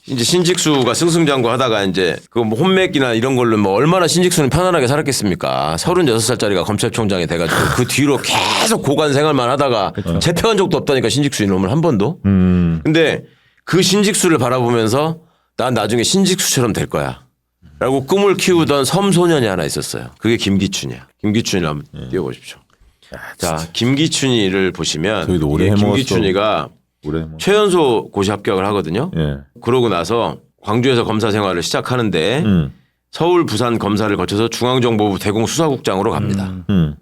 이제 신직수가 승승장구하다가 이제 그 뭐 혼맥이나 이런 걸로 뭐 얼마나 신직수는 편안하게 살았겠습니까? 36살짜리가 검찰총장이 돼가지고 그 뒤로 계속 고관 생활만 하다가 재패한 적도 없다니까 신직수 이놈을 한 번도. 근데 그 신직수를 바라보면서 난 나중에 신직수처럼 될 거야. 라고 꿈을 키우던 섬소년이 하나 있었어요. 그게 김기춘이야. 김기춘을 한번 띄워보십시오. 자, 김기춘이를 보시면 저희도 오래 이게 해먹었어. 김기춘이가 올해 뭐. 최연소 고시 합격을 하거든요. 예. 그러고 나서 광주에서 검사 생활을 시작하는데 서울, 부산 검사를 거쳐서 중앙정보부 대공수사국장으로 갑니다.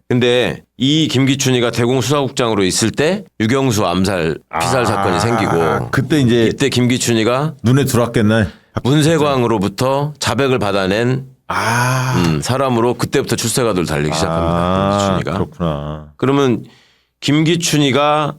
근데 이 김기춘이가 대공수사국장으로 있을 때 유경수 암살 피살 사건이 생기고 그때 이제 이때 김기춘이가 눈에 들어왔겠네. 문세광으로부터 자백을 받아낸 사람으로 그때부터 출세가도를 달리기 시작합니다. 김기춘이가. 그렇구나. 그러면 김기춘이가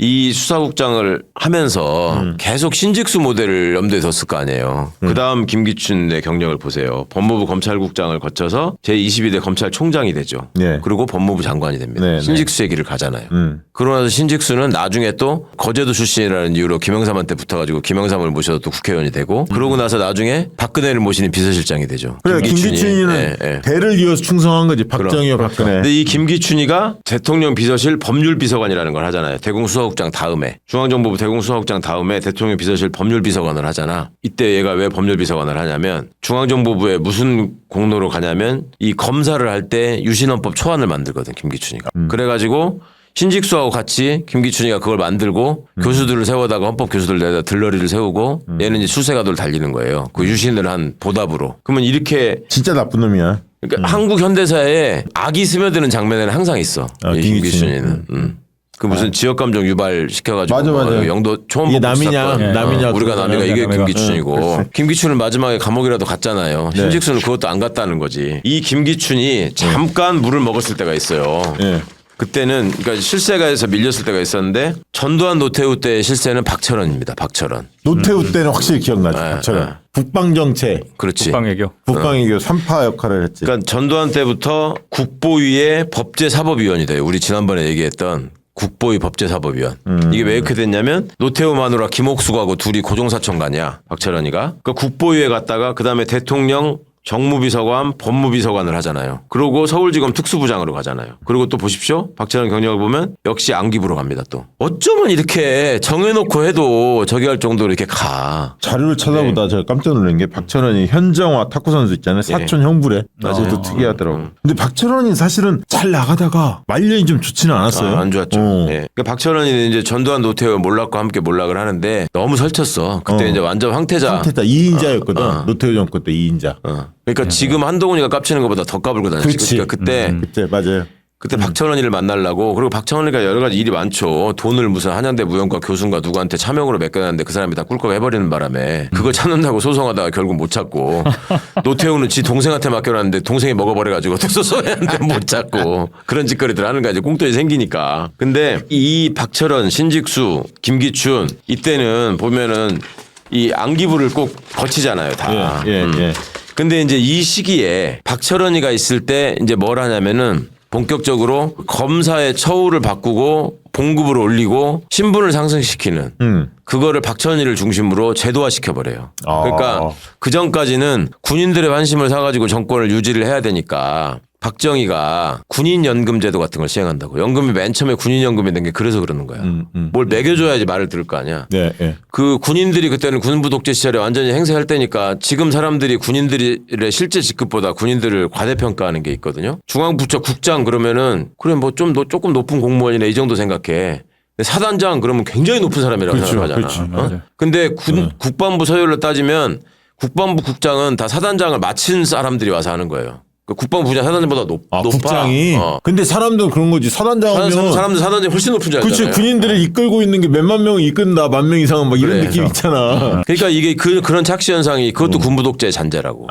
이 수사국장을 하면서 계속 신직수 모델을 염두에 뒀을 거 아니에요. 그다음 김기춘의 경력을 보세요. 법무부 검찰국장을 거쳐서 제22대 검찰총장이 되죠. 네. 그리고 법무부 장관이 됩니다. 네, 네. 신직수의 길을 가잖아요. 그러고 나서 신직수는 나중에 또 거제도 출신이라는 이유로 김영삼한테 붙어가지고 김영삼을 모셔서 또 국회의원이 되고 그러고 나서 나중에 박근혜를 모시는 비서실장이 되죠. 그래 김기춘이는 예, 예. 대를 이어서 충성한 거지. 박정희와 박근혜. 근데 이 김기춘이가 대통령 비서실 법률비서관이라는 걸 하잖아요. 대공수사국장 다음에 중앙정보부 대공수사국장 다음에 대통령 비서실 법률비서관을 하잖아. 이때 얘가 왜 법률비서관을 하냐면 중앙정보부에 무슨 공로로 가냐면 이 검사를 할 때 유신헌법 초안을 만들거든 김기춘이가. 그래가지고 신직수하고 같이 김기춘이가 그걸 만들고 교수들을 세워다가 헌법 교수들 들러리를 세우고 얘는 이제 출세가도를 달리는 거예요. 그 유신을 한 보답으로. 그러면 이렇게 진짜 나쁜 놈이야. 그러니까 한국 현대사에 악이 스며드는 장면에는 항상 있어. 이 김기춘이. 김기춘이는. 그 무슨 지역 감정 유발 시켜가지고 맞아, 맞아. 영도 초원복 이게 남이냐, 사건. 남이냐, 우리가 그거잖아요. 남이가 이게 남이가. 김기춘이고 김기춘은 마지막에 감옥이라도 갔잖아요. 네. 신직수는 그것도 안 갔다는 거지. 이 김기춘이 잠깐 물을 먹었을 때가 있어요. 예. 그때는 그러니까 실세가에서 밀렸을 때가 있었는데 전두환 노태우 때의 실세는 박철원입니다. 박철원. 노태우 때는 확실히 기억나죠. 박철원. 국방정책, 그렇지. 국방외교. 국방외교 3파 역할을 했지. 그러니까 전두환 때부터 국보위의 법제사법위원이 돼요. 우리 지난번에 얘기했던 국보위 법제사법위원. 이게 왜 이렇게 됐냐면 노태우 마누라 김옥수하고 둘이 고종사청가냐 박철원이가. 그러니까 국보위에 갔다가 그다음에 대통령 정무비서관, 법무비서관을 하잖아요. 그리고 서울지검 특수부장으로 가잖아요. 그리고 또 보십시오. 박철원 경력을 보면 역시 안기부로 갑니다 또. 어쩌면 이렇게 정해놓고 해도 저기 할 정도로 이렇게 가. 자료를 찾아보다 제가 깜짝 놀란 게 박철원이 현정화 탁구 선수 있잖아요. 사촌 형부래. 그것도 특이하더라고. 근데 박철원이 사실은 잘 나가다가 말년이 좀 좋지는 않았어요. 안 좋았죠. 예. 그러니까 박철원이 이제 전두환 노태우 몰락과 함께 몰락을 하는데 너무 설쳤어. 그때 이제 완전 황태자. 상태다 2인자였거든. 노태우 정권 때 2인자. 그러니까 지금 한동훈이가 깝치는 것보다 더 까불고 다녔지. 그렇지. 그러니까 그때 그때 맞아요. 그때 박철원이를 만나려고 그리고 박철원이가 여러 가지 일이 많죠. 돈을 무슨 한양대 무용과 교수인가 누구한테 차명으로 맡겨놨는데 그 사람이 다 꿀꺽 해버리는 바람에 그걸 찾는다고 소송하다가 결국 못 찾고 노태우는 지 동생한테 맡겨놨는데 동생이 먹어버려가지고 또 소송했는데 못 찾고 그런 짓거리들 하는 거지. 꽁돈이 생기니까. 근데 이 박철원, 신직수, 김기춘 이때는 보면은 이 안기부를 꼭 거치잖아요. 다. 예. 근데 이제 이 시기에 박철원이가 있을 때 이제 뭘 하냐면은 본격적으로 검사의 처우를 바꾸고 봉급을 올리고 신분을 상승시키는 그거를 박철원이를 중심으로 제도화 시켜버려요. 그러니까 그 전까지는 군인들의 환심을 사가지고 정권을 유지를 해야 되니까 박정희가 군인연금제도 같은 걸 시행한다고. 연금이 맨 처음에 군인연금이 된 게 그래서 그러는 거야. 뭘 매겨줘야지 말을 들을 거 아니야. 네, 예. 그 군인들이 그때는 군부 독재 시절에 완전히 행세할 때니까 지금 사람들이 군인들의 실제 직급보다 군인들을 과대평가하는 게 있거든요. 중앙부처 국장 그러면은 그래 뭐 좀 조금 높은 공무원이네 이 정도 생각해. 사단장 그러면 굉장히 높은 사람이라고 생각하잖아. 맞아요. 근데 국방부 서열로 따지면 국방부 국장은 다 사단장을 마친 사람들이 와서 하는 거예요. 국방부 부장 사단장보다 높아. 국장이. 근데 사람들은 그런 거지. 사단장이면 사람들 사단장이 훨씬 높은 줄 알잖아요. 그렇지. 군인들을 이끌고 있는 게 몇만 명을 이끈다. 10,000명 이상은 막 이런 느낌 있잖아. 그러니까 이게 그런 착시 현상이 그것도 군부 독재의 잔재라고.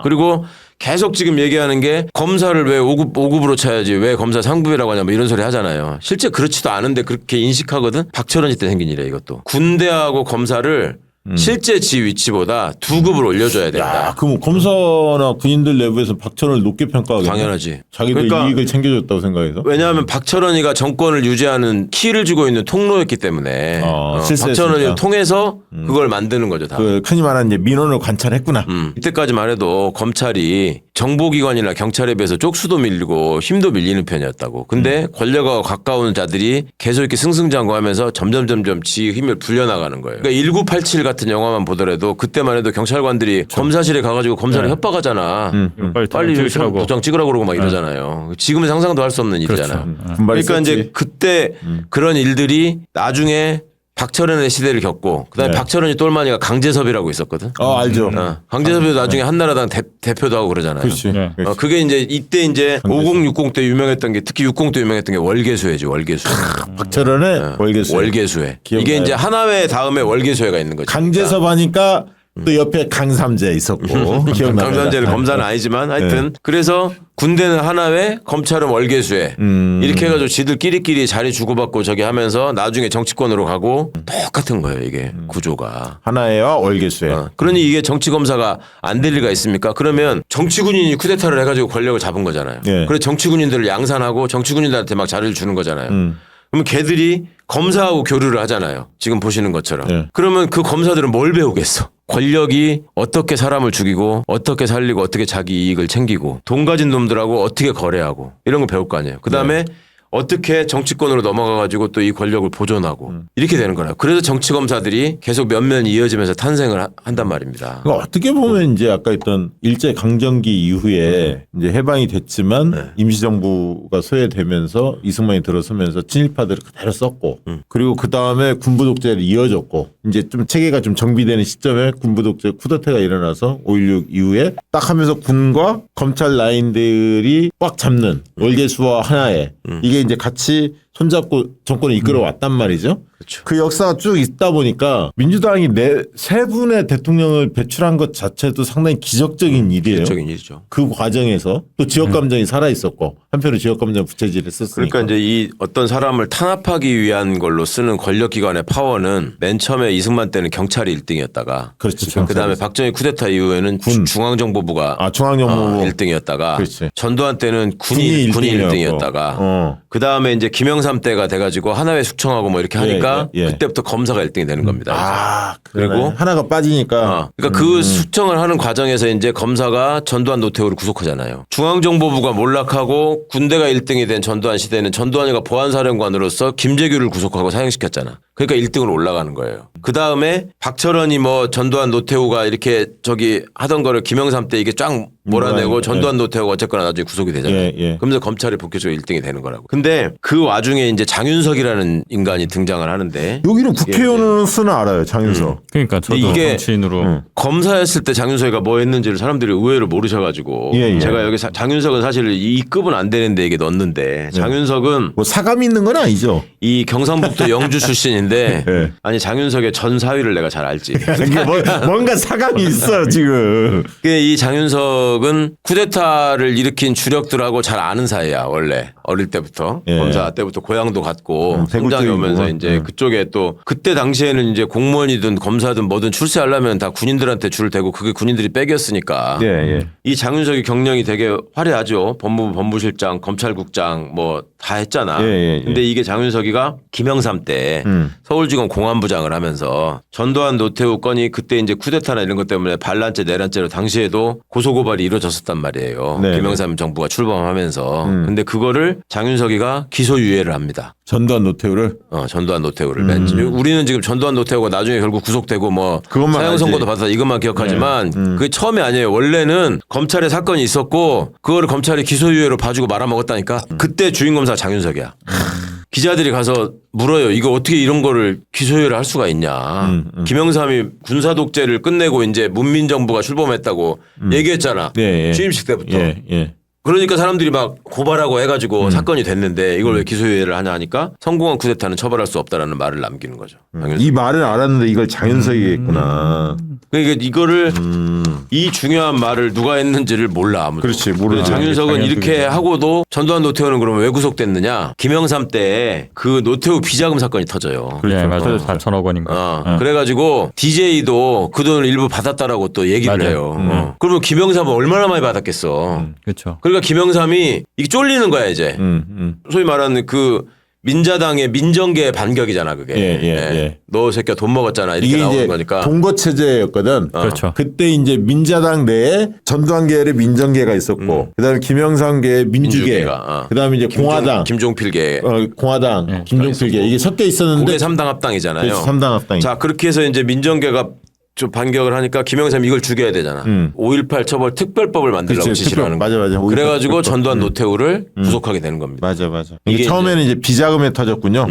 그리고 계속 지금 얘기하는 게 검사를 왜 5급으로 쳐야지 왜 검사 상급이라고 하냐 뭐 이런 소리 하잖아요. 실제 그렇지도 않은데 그렇게 인식하거든. 박철원이 때 생긴 일이야 이것도. 군대하고 검사를 실제 지 위치보다 2급을 올려줘야 된다. 야, 그럼 검사나 군인들 내부에서 박철원을 높게 평가하겠네. 당연하지. 자기들 그러니까 이익을 챙겨줬다고 생각해서. 왜냐하면 박철원이가 정권을 유지하는 키를 쥐고 있는 통로였기 때문에 박철원을 통해서 그걸 만드는 거죠. 다. 그 흔히 말하는 이제 민원을 관찰했구나. 이때까지만 해도 검찰이 정보기관이나 경찰에 비해서 쪽수도 밀리고 힘도 밀리는 편이었다고. 근데 권력과 가까운 자들이 계속 이렇게 승승장구하면서 점점 지 힘을 불려나가는 거예요. 그러니까 1987 같은 영화만 보더라도 그때만 해도 경찰관들이 검사실에 가가지고 검사를 협박하잖아. 빨리 찍으시라고. 도장 찍으라고 그러고 막 이러잖아요. 지금은 상상도 할 수 없는 일이잖아요. 그러니까 이제 그때 그런 일들이 나중에 박철원의 시대를 겪고 그다음에 박철원이 똘마니가 강제섭이라고 있었거든. 알죠. 강제섭이도 나중에 한나라당 대표도 하고 그러잖아요. 그렇지. 네. 그게 이때 이제 50, 60 때 유명했던 게 특히 60 때 유명했던 게 월계수회지. 월계수. 박철원의 월계수회. 월계수회. 기억나요. 이게 이제 하나회 다음에 월계수회가 있는 거죠. 강제섭 하니까 또 옆에 강삼재 있었고. 기억나요. 강산제를 검사는 아니지만 하여튼 그래서 군대는 하나회, 검찰은 월계수회 이렇게 해가지고 지들끼리끼리 자리 주고받고 저기 하면서 나중에 정치권으로 가고 똑같은 거예요 이게 구조가. 하나회와 월계수회. 그러니 이게 정치검사가 안 될 리가 있습니까? 그러면 정치군인이 쿠데타를 해가지고 권력을 잡은 거잖아요. 예. 그래서 정치군인들을 양산하고 정치군인들한테 막 자리를 주는 거잖아요. 그러면 걔들이 검사하고 교류를 하잖아요. 지금 보시는 것처럼. 예. 그러면 그 검사들은 뭘 배우겠어? 권력이 어떻게 사람을 죽이고 어떻게 살리고 어떻게 자기 이익을 챙기고 돈 가진 놈들하고 어떻게 거래하고 이런 거 배울 거 아니에요. 그다음에 어떻게 정치권으로 넘어가가지고 또 이 권력을 보존하고 이렇게 되는 거라고. 그래서 정치검사들이 계속 면면이 이어지면서 탄생을 한단 말입니다. 그러니까 어떻게 보면 이제 아까 했던 일제 강점기 이후에 이제 해방이 됐지만 임시정부가 소외되면서 이승만이 들어서면서 친일파들을 그대로 썼고 그리고 그 다음에 군부 독재를 이어졌고 이제 좀 체계가 좀 정비되는 시점에 군부 독재 쿠데타가 일어나서 5.16 이후에 딱 하면서 군과 검찰 라인들이 꽉 잡는 월계수와 하나에 이게 이제 같이 손잡고 정권을 이끌어 왔단 말이죠. 그렇죠. 그 역사가 쭉 있다 보니까 민주당이 세 분의 대통령을 배출한 것 자체도 상당히 기적적인 일이에요. 기적인 일이죠. 그 과정에서 또 지역 감정이 살아 있었고 한편으로 지역 감정 부채질했었으니까. 그러니까 이제 이 어떤 사람을 탄압하기 위한 걸로 쓰는 권력기관의 파워는 맨 처음에 이승만 때는 경찰이 1등이었다가 그렇죠. 그다음에 박정희 쿠데타 이후에는 중앙정보부가 중앙정보부 1등이었다가 그렇지. 전두환 때는 군이 1등이었다가 그다음에 이제 김영삼 때가 돼가지고 하나회 숙청하고 뭐 이렇게 하니까 그때부터 검사가 1등이 되는 겁니다. 그리고 하나가 빠지니까. 그러니까 그 숙청을 하는 과정에서 이제 검사가 전두환 노태우를 구속하잖아요. 중앙정보부가 몰락하고 군대가 1등이 된 전두환 시대는 전두환이가 보안사령관으로서 김재규를 구속하고 사형시켰잖아. 그러니까 1등으로 올라가는 거예요. 그 다음에 박철원이 뭐 전두환 노태우가 이렇게 저기 하던 거를 김영삼 때 이게 쫙 몰아내고 전두환 노태우가 어쨌거나 나중에 구속이 되잖아요. 예, 예. 그러면서 검찰이 본격적으로 1등이 되는 거라고. 근데 그 와중에 이제 장윤석이라는 인간이 등장을 하는데 여기는 국회의원으로서는 알아요, 장윤석. 그러니까 저도 이게 정치인으로 검사였을 때 장윤석이가 뭐 했는지를 사람들이 의외로 모르셔가지고 예, 예. 제가 여기 장윤석은 사실 이 급은 안 되는데 이게 넣었는데 장윤석은 뭐 사감이 있는 건 아니죠. 이 경상북도 영주 출신인데 예. 아니 장윤석의 전 사위를 내가 잘 알지. 이게 뭔가 사감이 있어 지금. 이 장윤석은 쿠데타를 일으킨 주력들하고 잘 아는 사이야 원래 어릴 때부터 예. 검사 때부터 고향도 갔고 대구 성장해 오면서 쪽이고. 이제 그쪽에 또 그때 당시에는 이제 공무원이든 검사든 뭐든 출세하려면 다 군인들한테 줄을 대고 그게 군인들이 백이었으니까 예, 예. 이 장윤석이 경력이 되게 화려하죠. 법무부 법무실장, 검찰국장 뭐 다 했잖아. 예, 예, 예. 근데 이게 장윤석이가 김영삼 때 서울지검 공안부장을 하면서 전두환 노태우 건이 그때 이제 쿠데타나 이런 것 때문에 반란죄 내란죄로 당시에도 고소고발이 이루어졌었단 말이에요. 네, 김영삼 정부가 출범하면서. 근데 그거를 장윤석이가 기소유예를 합니다. 전두환 노태우를. 전두환 노태우를. 우리는 지금 전두환 노태우가 나중에 결국 구속되고 뭐 그것만 사형 선고도 알지. 받았다 이것만 기억하지만 그게 처음이 아니에요. 원래는 검찰에 사건이 있었고 그거를 검찰이 기소유예로 봐주고 말아먹었다니까. 그때 주인검사 장윤석이야. 기자들이 가서 물어요. 이거 어떻게 이런 거를 기소유예를 할 수가 있냐. 김영삼이 군사 독재를 끝내고 이제 문민정부가 출범했다고 얘기했잖아. 예, 예. 취임식 때부터. 예, 예. 그러니까 사람들이 막 고발하고 해가지고 사건이 됐는데 이걸 왜 기소유예를 하냐 하니까 성공한 쿠데타는 처벌할 수 없다라는 말을 남기는 거죠. 이 말을 알았는데 이걸 장윤석이 했구나. 그러니까 이거를 이 중요한 말을 누가 했는지를 몰라 아무도. 그렇지, 모르지. 장윤석은 장윤석이죠. 이렇게 하고도 전두환 노태우는 그러면 왜 구속됐느냐? 김영삼 때 그 노태우 비자금 사건이 터져요. 예, 맞아요. 4천억 원인가. 그래가지고 DJ도 그 돈을 일부 받았다라고 또 얘기를 맞아요. 해요. 그러면 김영삼은 얼마나 많이 받았겠어. 그렇죠. 그러니까 김영삼이 이게 쫄리는 거야 이제. 소위 말하는 그 민자당의 민정계 반격이잖아 그게. 예. 너 새끼야 돈 먹었잖아 이렇게 이게 나오는 이제 거니까. 동거 체제였거든. 그렇죠. 그때 이제 민자당 내에 전두환 계열의 민정계가 있었고, 그다음에 김영삼 계의 민주계, 민주계가, 그다음에 이제 공화당, 김종필계. 공화당, 김종필계 이게 섞여 있었는데 그게 3당 합당이잖아요. 그래서 3당 합당이. 자 그렇게 해서 이제 민정계가 좀 반격을 하니까 김영삼이 이걸 죽여야 되잖아. 5.18 처벌 특별법을 만들려고 그렇지, 지시를 특별, 하는 거야. 맞아. 그래가지고 전두환 노태우를 구속하게 되는 겁니다. 맞아. 이게 이게 처음에는 이제 비자금에 터졌군요.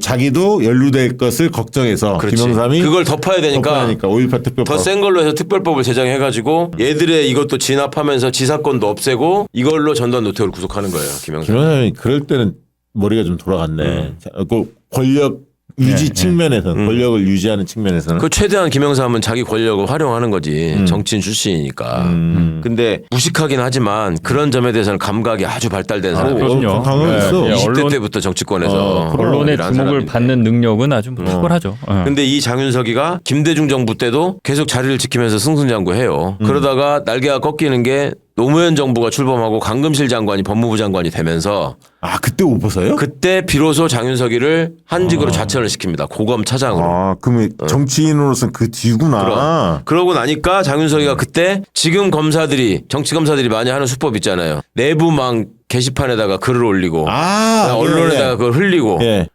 자기도 연루될 것을 걱정해서 그렇지. 김영삼이 그걸 덮어야 되니까 5.18 특별법. 더 센 걸로 해서 특별법을 제정해가지고 얘들의 이것도 진압하면서 지사권도 없애고 이걸로 전두환 노태우를 구속하는 거예요. 김영삼. 김영삼이 그럴 때는 머리가 좀 돌아갔네. 자, 그 권력 유지 측면에서는 권력을 유지하는 측면에서는 그 최대한 김영삼은 자기 권력을 활용하는 거지. 정치인 출신이니까. 근데 무식하긴 하지만 그런 점에 대해서는 감각이 아주 발달된 사람이에요. 그럼요. 강하게 있어. 예, 20대 언론- 때부터 정치권에서 언론의 일을 한 주목을 사람인데. 받는 능력은 아주 탁월하죠. 예. 근데 이 장윤석이가 김대중 정부 때도 계속 자리를 지키면서 승승장구해요. 그러다가 날개가 꺾이는 게 노무현 정부가 출범하고 강금실 장관이 법무부 장관이 되면서 그때 못 벗어요? 그때 비로소 장윤석이를 한직으로 좌천을 시킵니다. 고검 차장으로. 그러면 정치인으로서는 그 뒤구나. 그러고 나니까 장윤석이가 그때 지금 검사들이 정치 검사들이 많이 하는 수법 있잖아요. 내부망 게시판에다가 글을 올리고 언론에다가 그걸 흘리고 그러면서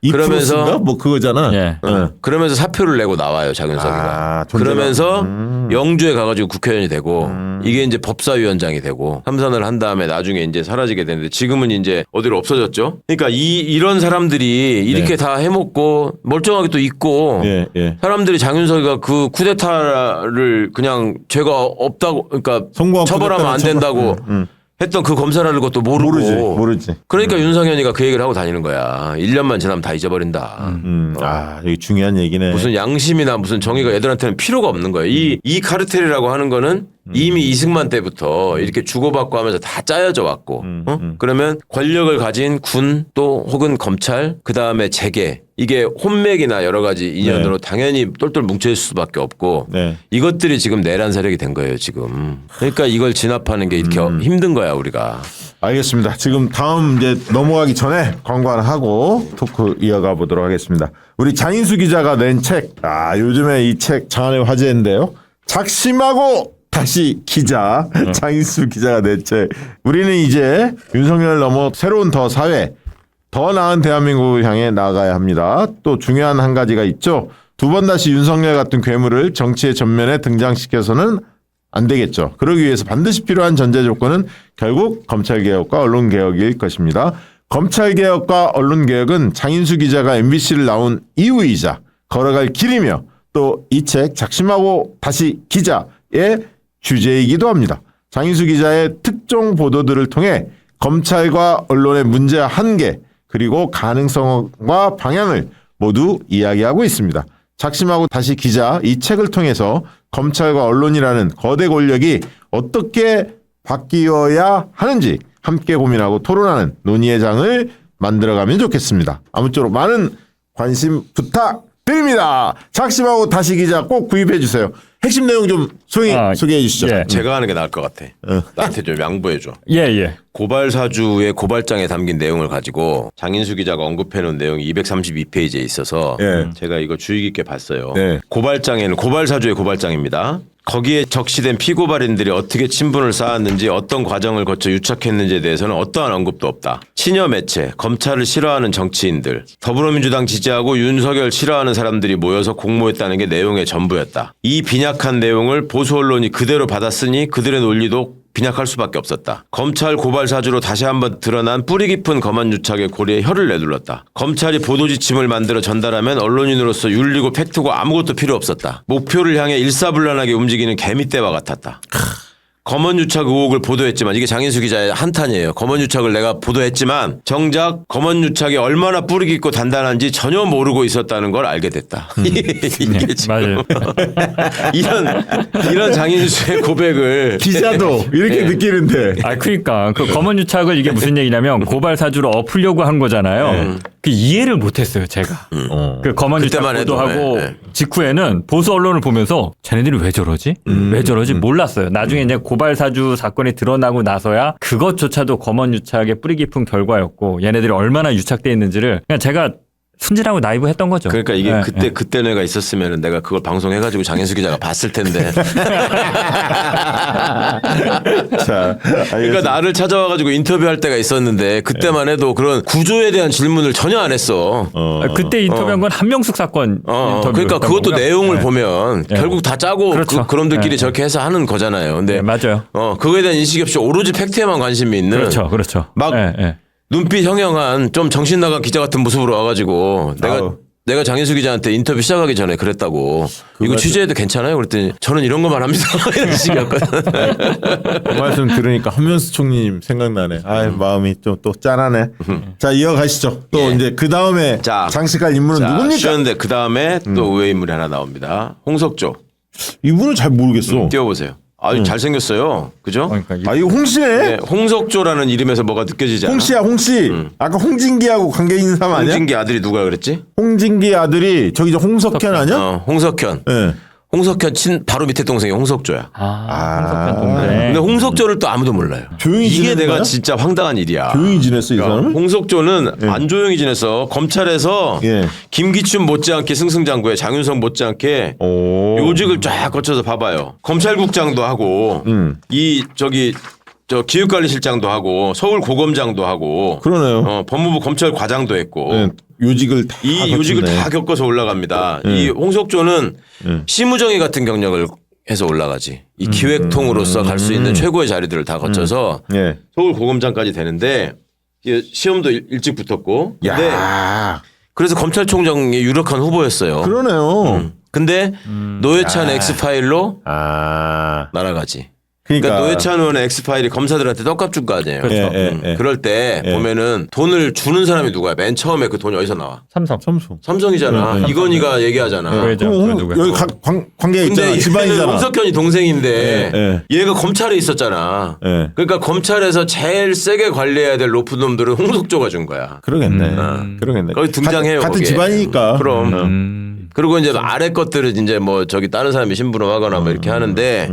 그러면서 뭐 그거잖아. 예. 그러면서 사표를 내고 나와요 장윤석이가. 존재가. 그러면서 영주에 가가지고 국회의원이 되고 이게 이제 법사위원장이 되고 삼선을 한 다음에 나중에 이제 사라지게 되는데 지금은 이제 어디로 없어졌죠. 그러니까 이런 사람들이 이렇게 다 해먹고 멀쩡하게 또 있고 예. 사람들이 장윤석이가 그 쿠데타를 그냥 죄가 없다고 그러니까 성공한 처벌하면 안 쿠데타는 된다고 했던 그 검사라는 것도 모르고 모르지. 그러니까 윤석열이가 그 얘기를 하고 다니는 거야. 1년만 지나면 다 잊어버린다. 이게 중요한 얘기네. 무슨 양심이나 무슨 정의가 애들한테는 필요가 없는 거예요. 이 카르텔이라고 하는 거는 이미 이승만 때부터 이렇게 주고받고 하면서 다 짜여져 왔고 그러면 권력을 가진 군 또 혹은 검찰 그다음에 재계 이게 혼맥이나 여러 가지 인연으로 당연히 똘똘 뭉쳐있을 수밖에 없고 이것들이 지금 내란 세력이 된 거예요 지금. 그러니까 이걸 진압하는 게 이렇게 힘든 거야 우리가. 알겠습니다. 지금 다음 이제 넘어가기 전에 광고 하나 하고 토크 이어가 보도록 하겠습니다. 우리 장인수 기자가 낸 책. 요즘에 이 책 장안의 화제인데요. 작심하고 다시 기자 장인수 기자가 낸 책. 우리는 이제 윤석열 넘어 새로운 더 사회 더 나은 대한민국을 향해 나아가야 합니다. 또 중요한 한 가지가 있죠. 두 번 다시 윤석열 같은 괴물을 정치의 전면에 등장시켜서는 안 되겠죠. 그러기 위해서 반드시 필요한 전제 조건은 결국 검찰개혁과 언론개혁일 것입니다. 검찰개혁과 언론개혁은 장인수 기자가 MBC를 나온 이유이자 걸어갈 길이며 또 이 책 작심하고 다시 기자의 주제이기도 합니다. 장인수 기자의 특종 보도들을 통해 검찰과 언론의 문제와 한계 그리고 가능성과 방향을 모두 이야기하고 있습니다. 작심하고 다시 기자 이 책을 통해서 검찰과 언론이라는 거대 권력이 어떻게 바뀌어야 하는지 함께 고민하고 토론하는 논의의 장을 만들어가면 좋겠습니다. 아무쪼록 많은 관심 부탁드립니다. 작심하고 다시 기자 꼭 구입해 주세요. 핵심 내용 좀 소개해 주시죠. 예. 제가 하는 게 나을 것 같아. 나한테 좀 양보해 줘. 예. 고발 사주의 고발장에 담긴 내용을 가지고 장인수 기자가 언급해 놓은 내용이 232페이지에 있어서 예. 제가 이거 주의 깊게 봤어요. 네. 고발장에는 고발 사주의 고발장입니다. 거기에 적시된 피고발인들이 어떻게 친분을 쌓았는지 어떤 과정을 거쳐 유착했는지에 대해서는 어떠한 언급도 없다. 친여 매체, 검찰을 싫어하는 정치인들, 더불어민주당 지지하고 윤석열 싫어하는 사람들이 모여서 공모했다는 게 내용의 전부였다. 이 빈약한 내용을 보수 언론이 그대로 받았으니 그들의 논리도 빈약할 수밖에 없었다. 검찰 고발 사주로 다시 한번 드러난 뿌리 깊은 검언 유착의 고리에 혀를 내둘렀다. 검찰이 보도 지침을 만들어 전달하면 언론인으로서 윤리고 팩트고 아무것도 필요 없었다. 목표를 향해 일사불란하게 움직이는 개미떼와 같았다. 검언 유착 의혹을 보도했지만 이게 장인수 기자의 한탄이에요. 검언 유착을 내가 보도했지만 정작 검언 유착이 얼마나 뿌리 깊고 단단한지 전혀 모르고 있었다는 걸 알게 됐다. 이게 지금 맞아요. 이런 장인수의 고백을 기자도 이렇게 느끼는데. 그러니까 그 검언 유착을 이게 무슨 얘기냐면 고발 사주로 엎으려고 한 거잖아요. 그 이해를 못했어요, 제가. 그 검언 유착 그때만 해도, 보도하고 네. 직후에는 보수 언론을 보면서 쟤네들이 왜 저러지? 왜 저러지? 몰랐어요. 나중에 이제 고발 사주 사건이 드러나고 나서야 그것조차도 검언 유착의 뿌리 깊은 결과였고 얘네들이 얼마나 유착돼 있는지를 그냥 제가 순진하고 나이브했던 거죠. 그러니까 이게 네, 그때 내가 있었으면 내가 그걸 방송해가지고 장인수 기자가 봤을 텐데. 자, 그러니까 나를 찾아와가지고 인터뷰할 때가 있었는데 그때만 해도 그런 구조에 대한 질문을 전혀 안 했어. 그때 인터뷰한 건 한명숙 사건 인터뷰. 그러니까 그것도 내용을 보면 네. 결국 다 짜고 그렇죠. 그놈들끼리 네. 저렇게 해서 하는 거잖아요. 근데 네, 맞아요. 그거에 대한 인식이 없이 오로지 팩트에만 관심이 있는. 그렇죠. 막 네. 눈빛 형형한 좀 정신 나간 기자 같은 모습으로 와가지고 내가 장인수 기자한테 인터뷰 시작하기 전에 그랬다고. 이거 취재해도 괜찮아요? 그랬더니 저는 이런 것만 합니다. 이런 식이었거든. 그 말씀 들으니까 한면수 총리님 생각나네. 마음이 좀 또 짠하네. 자, 이어가시죠. 또 예. 이제 그 다음에 자, 장식할 인물은 누굽니까? 쉬었는데 그 다음에 또 의외 인물이 하나 나옵니다. 홍석조. 이분은 잘 모르겠어. 띄워보세요. 아주 잘생겼어요. 그죠? 그러니까 이거 홍씨네. 네, 홍석조라는 이름에서 뭐가 느껴지지 않아? 홍씨야, 홍씨. 아까 홍진기하고 관계 있는 사람 아니야? 홍진기 아들이 누가 그랬지? 홍진기 아들이 저기 저 홍석현 아니야? 홍석현. 네. 홍석현 바로 밑에 동생이 홍석조야. 홍석현 동생. 근데 홍석조를 또 아무도 몰라요. 조용히 이게 지내는 내가 거야? 진짜 황당한 일이야. 조용히 지냈어, 이 사람은? 홍석조는 안 조용히 지냈어. 검찰에서 예. 김기춘 못지않게 승승장구해. 장윤성 못지않게 오. 요직을 쫙 거쳐서 봐봐요. 검찰국장도 하고 저 기획관리실장도 하고 서울고검장도 하고 그러네요. 법무부 검찰과장도 했고 네, 요직을 다 이 요직을 거쳤네. 다 겪어서 올라갑니다. 이 홍석조는 시무정의 같은 경력을 해서 올라가지. 이 기획통으로서 갈 수 있는 최고의 자리들을 다 거쳐서 예. 서울고검장까지 되는데 시험도 일찍 붙었고. 근데 야. 그래서 검찰총장의 유력한 후보였어요. 그러네요. 근데 노회찬 엑스파일로 아. 날아가지. 그러니까, 그러니까 노회찬 의원의 엑스파일이 검사들한테 떡값 준 거 아니에요. 그렇죠. 예. 그럴 때 보면은 돈을 주는 사람이 누구야? 맨 처음에 그 돈이 어디서 나와? 삼성. 삼성이잖아. 이건희가 얘기하잖아. 왜죠? 그럼 누구야? 여기 관계 있잖아. 근데 집안이잖아. 홍석현이 동생인데 예. 얘가 검찰에 있었잖아. 예. 그러니까 검찰에서 제일 세게 관리해야 될 높은 놈들은 홍석조가 준 거야. 그러겠네. 그러겠네. 거기 등장해요. 같은 거기에. 집안이니까. 그럼. 그리고 이제 아래 것들은 이제 뭐 저기 다른 사람이 심부름하거나 뭐 이렇게 하는데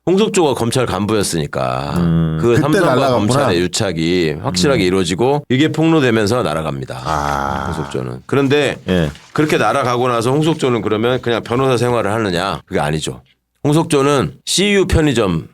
홍석조가 검찰 간부였으니까 그 그때 삼성과 날아갔구나. 검찰의 유착이 확실하게 이루어지고 이게 폭로되면서 날아갑니다. 홍석조는. 그런데 예. 그렇게 날아가고 나서 홍석조는 그러면 그냥 변호사 생활을 하느냐? 그게 아니죠. 홍석조는 CU 편의점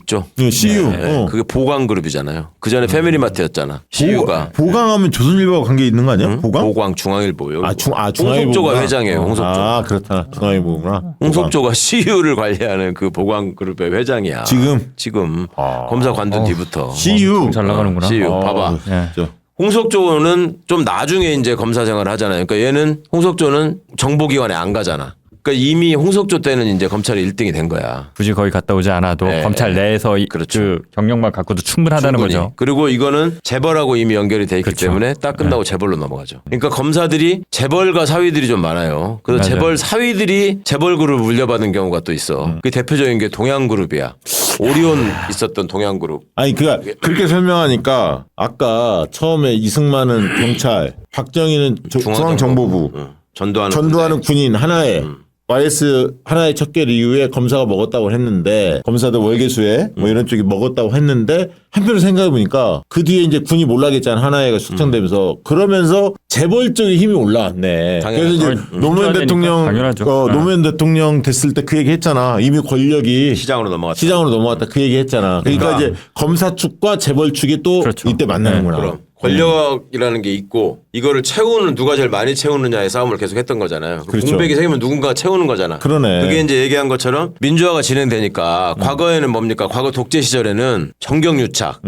있죠. CU. 네, 그게 보강 그룹이잖아요. 그 전에 패밀리마트였잖아. CU가. 보강하면 조선일보와 관계 있는 거 아니야? 응? 보강? 보강 중앙일보요. 중앙일보. 홍석조가 회장이에요. 홍석조. 아, 그렇다. 중앙일보구나. 홍석조가 CU를 관리하는 그 보강 그룹의 회장이야. 지금? 검사 관둔 뒤부터. CU. 잘 나가는구나. CU. 봐봐. 예. 진짜. 홍석조는 좀 나중에 이제 검사 생활을 하잖아요. 그러니까 얘는 홍석조는 정보기관에 안 가잖아. 그러니까 이미 홍석조 때는 이제 검찰이 1등이 된 거야. 굳이 거기 갔다 오지 않아도 네. 검찰 내에서 그렇죠. 그 경력만 갖고도 충분하다는 충분히. 거죠. 그리고 이거는 재벌하고 이미 연결이 돼 있기 그렇죠. 때문에 딱 끝나고 재벌로 넘어가죠. 그러니까 검사들이 재벌과 사위들이 좀 많아요. 그래서 맞아요. 재벌 사위들이 재벌 그룹을 물려받은 경우가 또 있어. 그 대표적인 게 동양그룹이야. 오리온 있었던 동양그룹. 아니 그렇게 설명하니까 아까 처음에 이승만은 경찰, 박정희는 중앙정보부, 전두환은 군인 하나에 YS 하나의 척결 이후에 검사가 먹었다고 했는데 검사들 월계수에 뭐 이런 쪽이 먹었다고 했는데 한편으로 생각해 보니까 그 뒤에 이제 군이 몰락했잖아. 하나회가 숙청되면서 그러면서 재벌 쪽의 힘이 올라왔네. 당연하죠. 그래서 이제 노무현 대통령 당연하죠. 노무현 대통령 됐을 때 그 얘기 했잖아. 이미 권력이 시장으로 넘어갔다. 그 얘기 했잖아. 그러니까 이제 검사 측과 재벌 측이 또 그렇죠. 이때 만나는구나. 그럼 권력이라는 게 있고 이거를 채우는 누가 제일 많이 채우느냐의 싸움을 계속 했던 거잖아요. 그렇죠. 공백이 생기면 누군가가 채우는 거잖아. 그러네. 그게 이제 얘기한 것처럼 민주화가 진행되니까 과거에는 뭡니까? 과거 독재 시절에는 정경유착,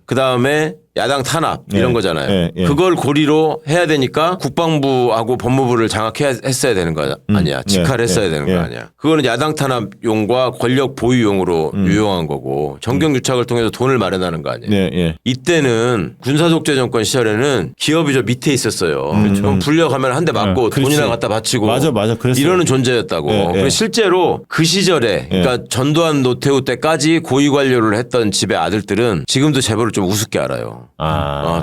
그 다음에 야당 탄압 이런 예. 거잖아요. 예. 그걸 고리로 해야 되니까 국방부하고 법무부를 장악했어야 되는 거 아니야. 직할했어야 되는 거 아니야. 그거는 야당 탄압용과 권력 보유용으로 유용한 거고 정경유착을 통해서 돈을 마련하는 거 아니에요. 예. 이때는 군사독재 정권 시절에는 기업이 저 밑에 있었어요. 그럼 불려가면 한 대 맞고 그렇지. 돈이나 갖다 바치고 맞아. 그랬어요. 이러는 존재였다고. 그래서 실제로 그 시절에 그러니까 전두환 노태우 때까지 고위 관료를 했던 집의 아들들은 지금도 재벌을 좀 우습게 알아요.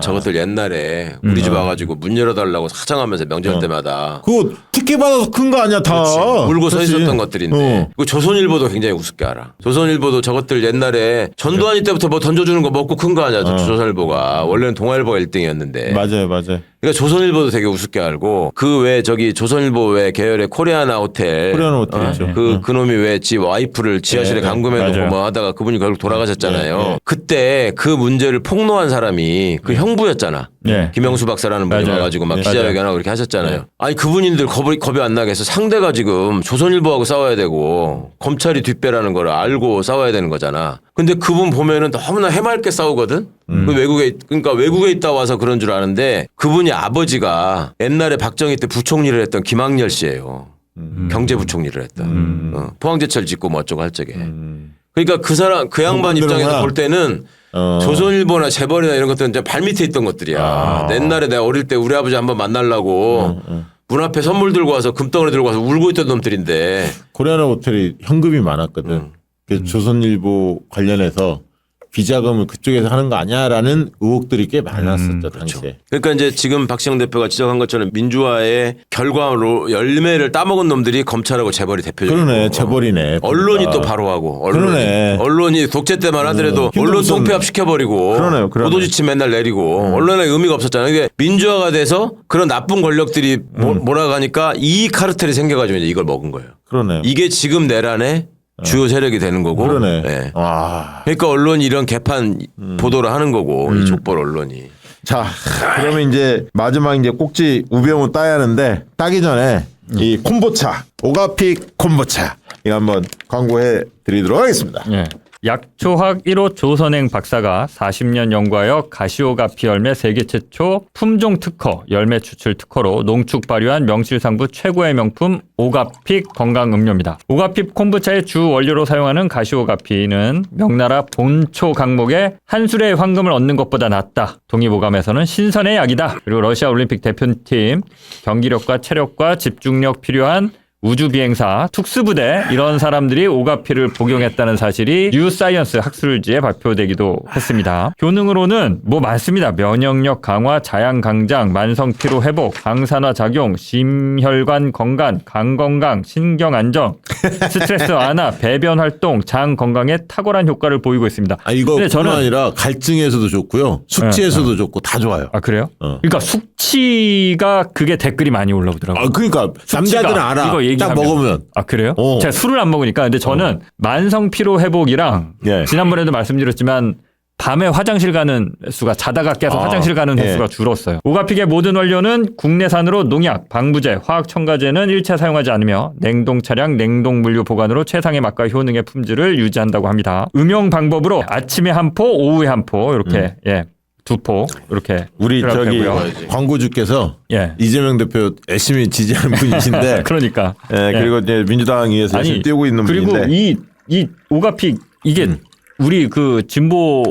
저것들 옛날에 우리 집 와가지고 문 열어달라고 사장하면서 명절 때마다 그거 특혜 받아서 큰 거 아니야 다. 울고 서 그렇지. 있었던 것들인데 그 조선일보도 굉장히 우습게 알아. 조선일보도 저것들 옛날에 전두환이 때부터 뭐 던져주는 거 먹고 큰 거 아니야. 조선일보가 원래는 동아일보가 1등이었는데 맞아요. 그러니까 조선일보도 되게 우습게 알고 그 외 저기 조선일보 외 계열의 코리아나 호텔 코리아나 호텔이죠. 그놈이 왜 지 와이프를 지하실에 감금해놓고 맞아요. 뭐 하다가 그분이 결국 돌아가셨잖아요. 그때 그 문제를 폭로한 사람이 그 형부였잖아. 예. 김영수 박사라는 분이 맞아요. 와가지고 막 예. 기자회견하고 그렇게 하셨잖아요. 아니 그분인들 겁이 안 나게 해서 상대가 지금 조선일보하고 싸워야 되고 검찰이 뒷배라는 걸 알고 싸워야 되는 거잖아. 근데 그분 보면은 너무나 해맑게 싸우거든. 그러니까 외국에 있다 와서 그런 줄 아는데 그분이 아버지가 옛날에 박정희 때 부총리를 했던 김학렬 씨예요. 경제부총리를 했던. 포항제철 짓고 뭐 어쩌고 할 적에. 그러니까 그 양반 입장에서 볼 때는 조선일보나 재벌이나 이런 것들은 이제 발밑에 있던 것들이야. 옛날에 내가 어릴 때 우리 아버지 한번 만나려고 문 앞에 선물 들고 와서 금덩어리 들고 와서 울고 있던 놈들인데. 코리아나 호텔이 현금이 많았거든. 그래서 조선일보 관련해서 비자금을 그쪽에서 하는 거 아니야라는 의혹들이 꽤 많았었죠. 당시에. 그러니까 이제 지금 박시영 대표가 지적한 것처럼 민주화의 결과로 열매를 따먹은 놈들이 검찰하고 재벌이 대표적이고. 그러네. 재벌이네. 언론이 또 바로 하고. 그러네. 언론이 독재 때만 하더라도 힘도 언론 없었네. 통폐합 시켜버리고. 그러네요. 보도지침 맨날 내리고. 언론에 의미가 없었잖아요. 이게 민주화가 돼서 그런 나쁜 권력들이 몰아가니까 이 카르텔이 생겨가지고 이제 이걸 먹은 거예요. 그러네. 이게 지금 내란의 주요 세력이 되는 거고. 그러네. 네. 와. 그러니까 언론이 이런 개판 보도를 하는 거고. 이 족벌 언론이. 자, 그러면 이제 마지막 이제 꼭지 우병우 따야 하는데 따기 전에 이 콤보차, 오가픽 콤보차 이거 한번 광고해 드리도록 하겠습니다. 예. 약초학 1호 조선행 박사가 40년 연구하여 가시오가피 열매 세계 최초 품종 특허, 열매 추출 특허로 농축 발효한 명실상부 최고의 명품 오가픽 건강음료입니다. 오가픽 콤부차의 주 원료로 사용하는 가시오가피는 명나라 본초 강목에 한 술의 황금을 얻는 것보다 낫다. 동의보감에서는 신선의 약이다. 그리고 러시아 올림픽 대표팀 경기력과 체력과 집중력 필요한 우주비행사, 특수부대 이런 사람들이 오가피를 복용했다는 사실이 뉴사이언스 학술지에 발표되기도 했습니다. 효능으로는 뭐 많습니다. 면역력 강화, 자양 강장, 만성 피로 회복, 항산화 작용, 심혈관 건강, 간 건강, 신경 안정, 스트레스 완화, 배변 활동, 장 건강에 탁월한 효과를 보이고 있습니다. 이거 근데 뿐만 아니라 갈증에서도 좋고요. 숙취에서도 좋고 다 좋아요. 아 그래요? 그러니까 숙취가 그게 댓글이 많이 올라오더라고요. 그러니까 남자들은 알아. 이거 얘기하면 먹으면. 아 그래요? 어. 제가 술을 안 먹으니까 근데 저는 만성 피로 회복이랑 예. 지난번에도 말씀드렸지만 밤에 화장실 가는 횟수가 자다가 깨서 화장실 가는 횟수가 줄었어요. 오가픽의 모든 원료는 국내산으로 농약, 방부제, 화학 첨가제는 일체 사용하지 않으며 냉동 차량, 냉동 물류 보관으로 최상의 맛과 효능의 품질을 유지한다고 합니다. 음용 방법으로 아침에 한 포, 오후에 한 포 이렇게 예. 2포 이렇게 우리 저기 되고요. 광고주께서 예. 이재명 대표 열심히 지지하는 분이신데 그러니까 예, 그리고 이제 민주당 위해서 열심히 뛰고 있는 그리고 분인데 이 오가픽 이게 우리 그 진보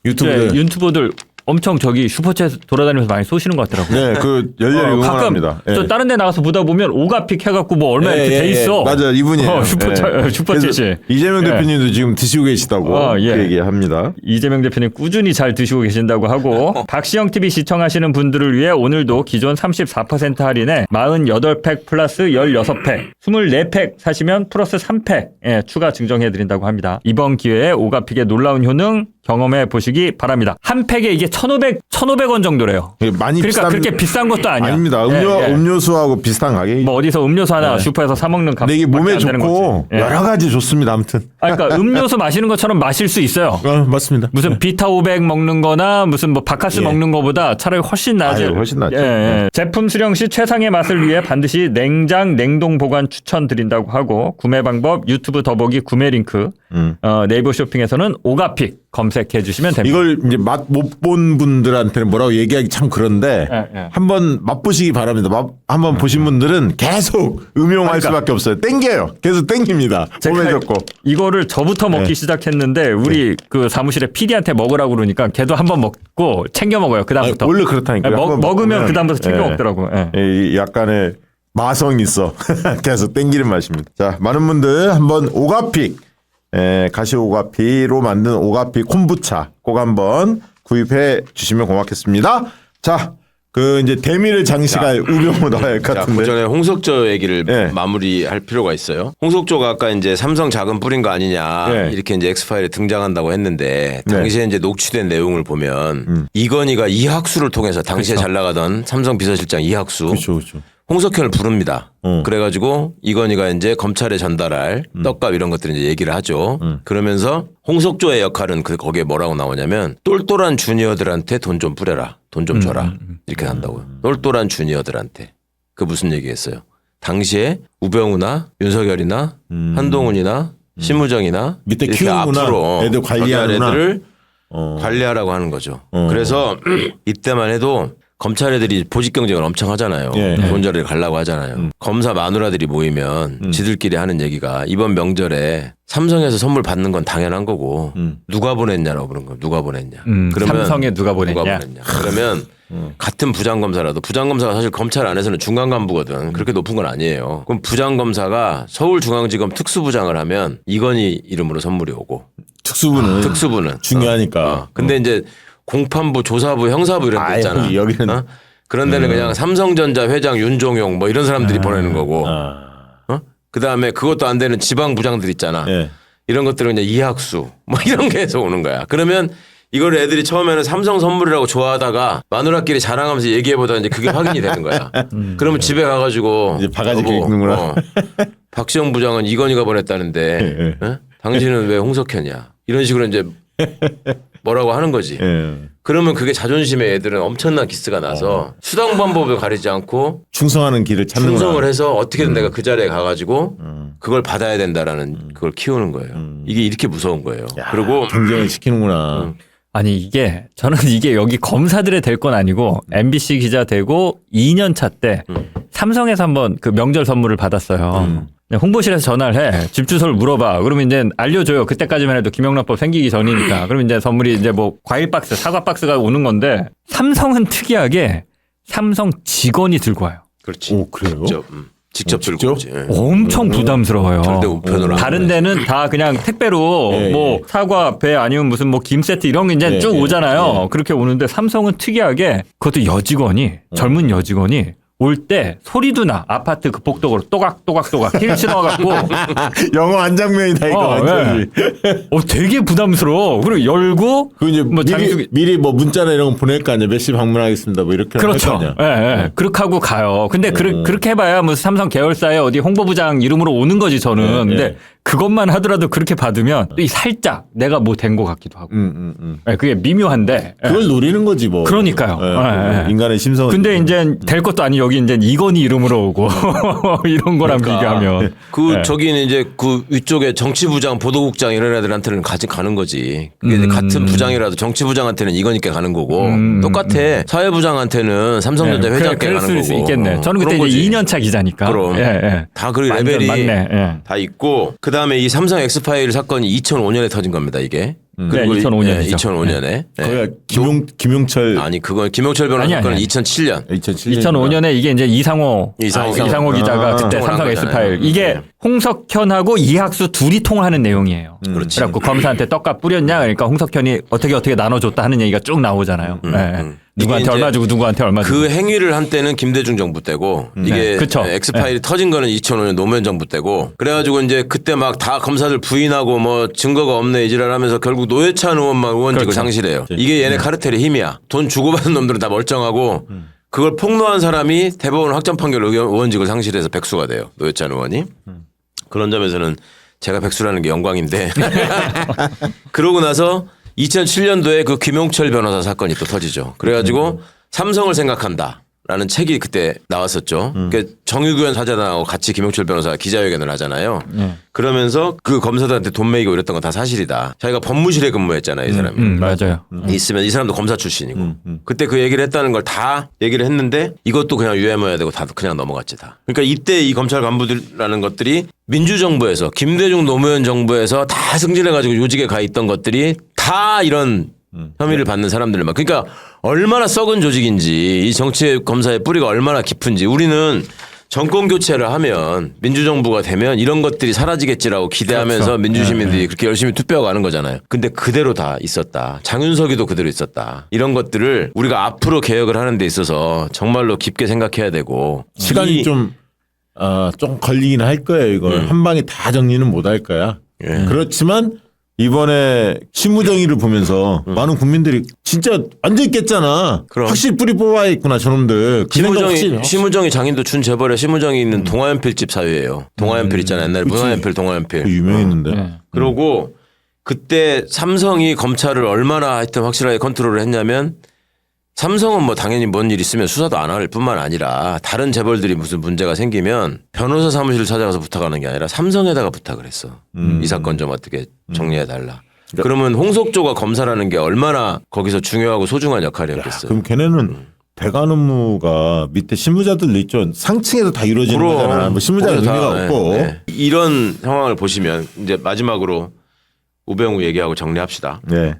유튜버들 엄청 저기 슈퍼챗 돌아다니면서 많이 쏘시는 것 같더라고요. 네, 그 열렬히 응원합니다. 가끔 저 다른 데 나가서 보다 보면 오가픽 해갖고 뭐 얼마 이렇게 돼 있어. 맞아, 이분이에요. 슈퍼챗이. 이재명 대표님도 지금 드시고 계시다고 그 얘기합니다. 이재명 대표님 꾸준히 잘 드시고 계신다고 하고 박시영 TV 시청하시는 분들을 위해 오늘도 기존 34% 할인에 48팩 플러스 16팩, 24팩 사시면 플러스 3팩 추가 증정해드린다고 합니다. 이번 기회에 오가픽의 놀라운 효능 경험해 보시기 바랍니다. 한 팩에 이게 1,500원 정도래요. 많이 그러니까 그렇게 비싼 것도 아니야. 아닙니다. 음료수하고 비슷한 가격이. 뭐 어디서 음료수 하나 슈퍼에서 사 먹는 값. 근데 이게 몸에 좋고 여러 가지 좋습니다. 아무튼. 그러니까 음료수 마시는 것처럼 마실 수 있어요. 맞습니다. 무슨 비타 500 먹는 거나 무슨 뭐 바카스 먹는 거보다 차라리 훨씬 낫죠. 훨씬 낫죠. 제품 수령 시 최상의 맛을 위해 반드시 냉장 냉동 보관 추천드린다고 하고 구매 방법 유튜브 더보기 구매 링크 네이버 쇼핑에서는 오가픽 검색해 주시면 됩니다. 이걸 이제 맛 못 본 분들한테는 뭐라고 얘기하기 참 그런데 한번 맛보시기 바랍니다. 한번 보신 분들은 계속 음용할 수밖에 없어요. 땡겨요. 계속 땡깁니다. 몸에 좋고. 이거를 저부터 먹기 시작했는데 우리 그 사무실에 PD한테 먹으라고 그러니까 걔도 한번 먹고 챙겨 먹어요. 그다음부터. 원래 그렇다니까요. 먹으면 그다음부터 챙겨 먹더라고. 약간의 마성이 있어. 계속 땡기는 맛입니다. 자, 많은 분들 한번 오가픽 가시오가피로 만든 오가피 콤부차 꼭 한번 구입해 주시면 고맙겠습니다. 자, 그 이제 대미를 장식할 우병우 나와야 할 것 같은데. 그 전에 홍석조 얘기를 마무리할 필요가 있어요. 홍석조가 아까 이제 삼성 자금 뿌린 거 아니냐 이렇게 이제 엑스파일에 등장한다고 했는데 당시에 이제 녹취된 내용을 보면 이건희가 이학수를 통해서 당시에 잘 나가던 삼성 비서실장 이학수. 그렇죠. 홍석현을 부릅니다. 그래가지고 이건희가 이제 검찰에 전달할 떡값 이런 것들 이제 얘기를 하죠. 그러면서 홍석조의 역할은 거기에 뭐라고 나오냐면 똘똘한 주니어들한테 돈 좀 뿌려라. 돈 좀 줘라. 이렇게 한다고요. 똘똘한 주니어들한테. 그 무슨 얘기겠어요. 당시에 우병우나 윤석열이나 한동훈이나 심우정이나 밑에 이렇게 키우는구나. 앞으로 애들 관리하는 애들을 관리하라고 하는 거죠. 그래서 이때만 해도 검찰 애들이 보직 경쟁을 엄청 하잖아요. 돈자리를 가려고 하잖아요. 검사 마누라들이 모이면 지들끼리 하는 얘기가 이번 명절에 삼성에서 선물 받는 건 당연한 거고 누가 보냈냐라고 그런 거예요. 누가 보냈냐. 그러면 삼성에 누가 보냈냐. 그러면 같은 부장검사라도 부장검사가 사실 검찰 안에서는 중간 간부거든. 그렇게 높은 건 아니에요. 그럼 부장검사가 서울중앙지검 특수부장을 하면 이건희 이름으로 선물이 오고 특수부는 중요하니까. 근데 이제 공판부, 조사부, 형사부 이런 데 있잖아. 여기는 그런 데는 그냥 삼성전자 회장 윤종용 뭐 이런 사람들이 보내는 거고. 그다음에 그것도 안 되는 지방부장들 있잖아. 이런 것들은 그냥 이학수 뭐 이런 게 해서 오는 거야. 그러면 이걸 애들이 처음에는 삼성 선물이라고 좋아하다가 마누라끼리 자랑하면서 얘기해보다 이제 그게 확인이 되는 거야. 그러면 집에 가가지고 이제 바가지 긁는구나. 박시영 부장은 이건희가 보냈다는데 당신은 왜 홍석현이야? 이런 식으로 이제 뭐라고 하는 거지. 그러면 그게 자존심에 애들은 엄청난 기스가 나서 수당 방법을 가리지 않고 충성하는 길을 찾는구나. 충성을 해서 어떻게든 내가 그 자리에 가가지고 그걸 받아야 된다라는 그걸 키우는 거예요. 이게 이렇게 무서운 거예요. 그리고 경쟁을 시키는구나. 아니 저는 이게 여기 검사들에 될 건 아니고 MBC 기자 되고 2년 차 때 삼성에서 한번 그 명절 선물을 받았어요. 홍보실에서 전화를 해. 집 주소를 물어봐. 그러면 이제 알려줘요. 그때까지만 해도 김영란법 생기기 전이니까. 그러면 이제 선물이 이제 뭐 과일 박스, 사과 박스가 오는 건데 삼성은 특이하게 삼성 직원이 들고 와요. 그렇지. 오, 그래요? 직접 들고 오지. 엄청 부담스러워요. 절대 우편으로. 다른 데는 다 그냥 택배로 뭐 사과, 배 아니면 무슨 뭐 김 세트 이런 게 이제 쭉 오잖아요. 그렇게 오는데 삼성은 특이하게 그것도 여직원이 젊은 여직원이 올 때 소리도 나. 아파트 그 복도로 또각또각또각 힐 신어갖고 영어 한 장면이다 이거 완전히. 되게 부담스러워. 그리고 열고 그 이제 뭐 미리 뭐 문자나 이런 거 보낼 거 아니야. 몇 시 방문하겠습니다. 뭐 이렇게 그렇죠. 할 거 아니야. 그렇게 하고 가요. 근데 그렇게 해봐야 뭐 삼성 계열사에 어디 홍보부장 이름으로 오는 거지 저는. 근데 그것만 하더라도 그렇게 받으면 또 이 살짝 내가 뭐 된 것 같기도 하고. 그게 미묘한데. 그걸 노리는 거지 뭐. 그러니까요. 인간의 심성은. 근데 이제 될 것도 아니 여기 이제 이건희 이름으로 오고 이런 거랑 비교하면. 저기는 이제 그 위쪽에 정치부장, 보도국장 이런 애들한테는 가는 거지. 그게 같은 부장이라도 정치부장한테는 이건희께 가는 거고 똑같아. 사회부장한테는 삼성전자 회장께 가는 거고. 수 있겠네. 저는 그때 이제 2년차 기자니까. 그럼 다 그 레벨이 다 있고. 그 다음에 이 삼성 엑스파일 사건이 2005년에 터진 겁니다, 이게. 그리고 2005년이죠. 2005년에. 거기가 김용철. 아니, 그건 김용철 변호사 사건은 2007년. 2005년에 이게 이제 이상호 기자가 그때 삼성 엑스파일. 이게 홍석현하고 이학수 둘이 통화하는 내용이에요. 그렇지. 그래갖고 검사한테 떡값 뿌렸냐? 그러니까 홍석현이 어떻게 나눠줬다 하는 얘기가 쭉 나오잖아요. 누구한테 얼마 주고 누구한테 얼마 주고. 그 행위를 한 때는 김대중 정부 때고 이게 엑스파일이 터진 거는 2005년 노무현 정부 때고 그래가지고 이제 그때 막 다 검사들 부인하고 뭐 증거가 없네 이지랄하면서 결국 노회찬 의원만 의원직을 상실해요. 이게 얘네 카르텔의 힘이야. 돈 주고받은 놈들은 다 멀쩡하고 그걸 폭로한 사람이 대법원 확정 판결 의원직을 상실해서 백수가 돼요. 노회찬 의원이. 그런 점에서는 제가 백수라는 게 영광인데 그러고 나서 2007년도에 그 김용철 변호사 사건이 또 터지죠. 그래가지고 삼성을 생각한다. 라는 책이 그때 나왔었죠. 그러니까 정유규현 사장하고 같이 김용철 변호사가 기자회견을 하잖아요. 그러면서 그 검사들한테 돈 매이고 이랬던 건 다 사실이다. 자기가 법무실에 근무했잖아요. 이 사람이. 맞아요. 있으면 이 사람도 검사 출신이고. 그때 그 얘기를 했다는 걸 다 얘기를 했는데 이것도 그냥 유해해야 되고 다 그냥 넘어갔지 다. 그러니까 이때 이 검찰 간부들이라는 것들이 민주정부에서 김대중 노무현 정부에서 다 승진해가지고 요직에 가 있던 것들이 다 이런 혐의를 받는 사람들만. 그러니까 얼마나 썩은 조직인지 이 정치 검사의 뿌리가 얼마나 깊은지 우리는 정권 교체를 하면 민주정부가 되면 이런 것들이 사라지겠지라고 기대하면서 그렇죠. 민주시민들이 그렇게 열심히 투표하고 하는 거잖아요. 근데 그대로 다 있었다. 장윤석이도 그대로 있었다. 이런 것들을 우리가 앞으로 개혁을 하는 데 있어서 정말로 깊게 생각해야 되고 시간이 좀 걸리긴 할 거예요. 이걸 한 방에 다 정리는 못 할 거야. 그렇지만 이번에 심무정의를 보면서 많은 국민들이 진짜 완전히 깼잖아. 그럼. 확실히 뿌리 뽑아야겠구나 저놈들. 심무정의 장인도 준 재벌에 심무정이 있는 동아연필집 사유예요. 동아연필 있잖아요. 옛날에 문화연필 동아연필. 유명했는데. 그러고 그때 삼성이 검찰을 얼마나 하여튼 확실하게 컨트롤을 했냐면 삼성은 뭐 당연히 뭔 일 있으면 수사도 안 할 뿐만 아니라 다른 재벌들이 무슨 문제가 생기면 변호사 사무실을 찾아가서 부탁하는 게 아니라 삼성에다가 부탁을 했어. 이 사건 좀 어떻게 정리해달라. 그러면 홍석조가 검사라는 게 얼마나 거기서 중요하고 소중한 역할이었겠어. 그럼 걔네는 대관 업무가 밑에 실무자들 있죠. 상층에서 다 이루어지는 거잖아. 뭐 실무자가 의미가 없고. 네. 이런 상황을 보시면 이제 마지막으로 우병우 얘기하고 정리합시다. 네.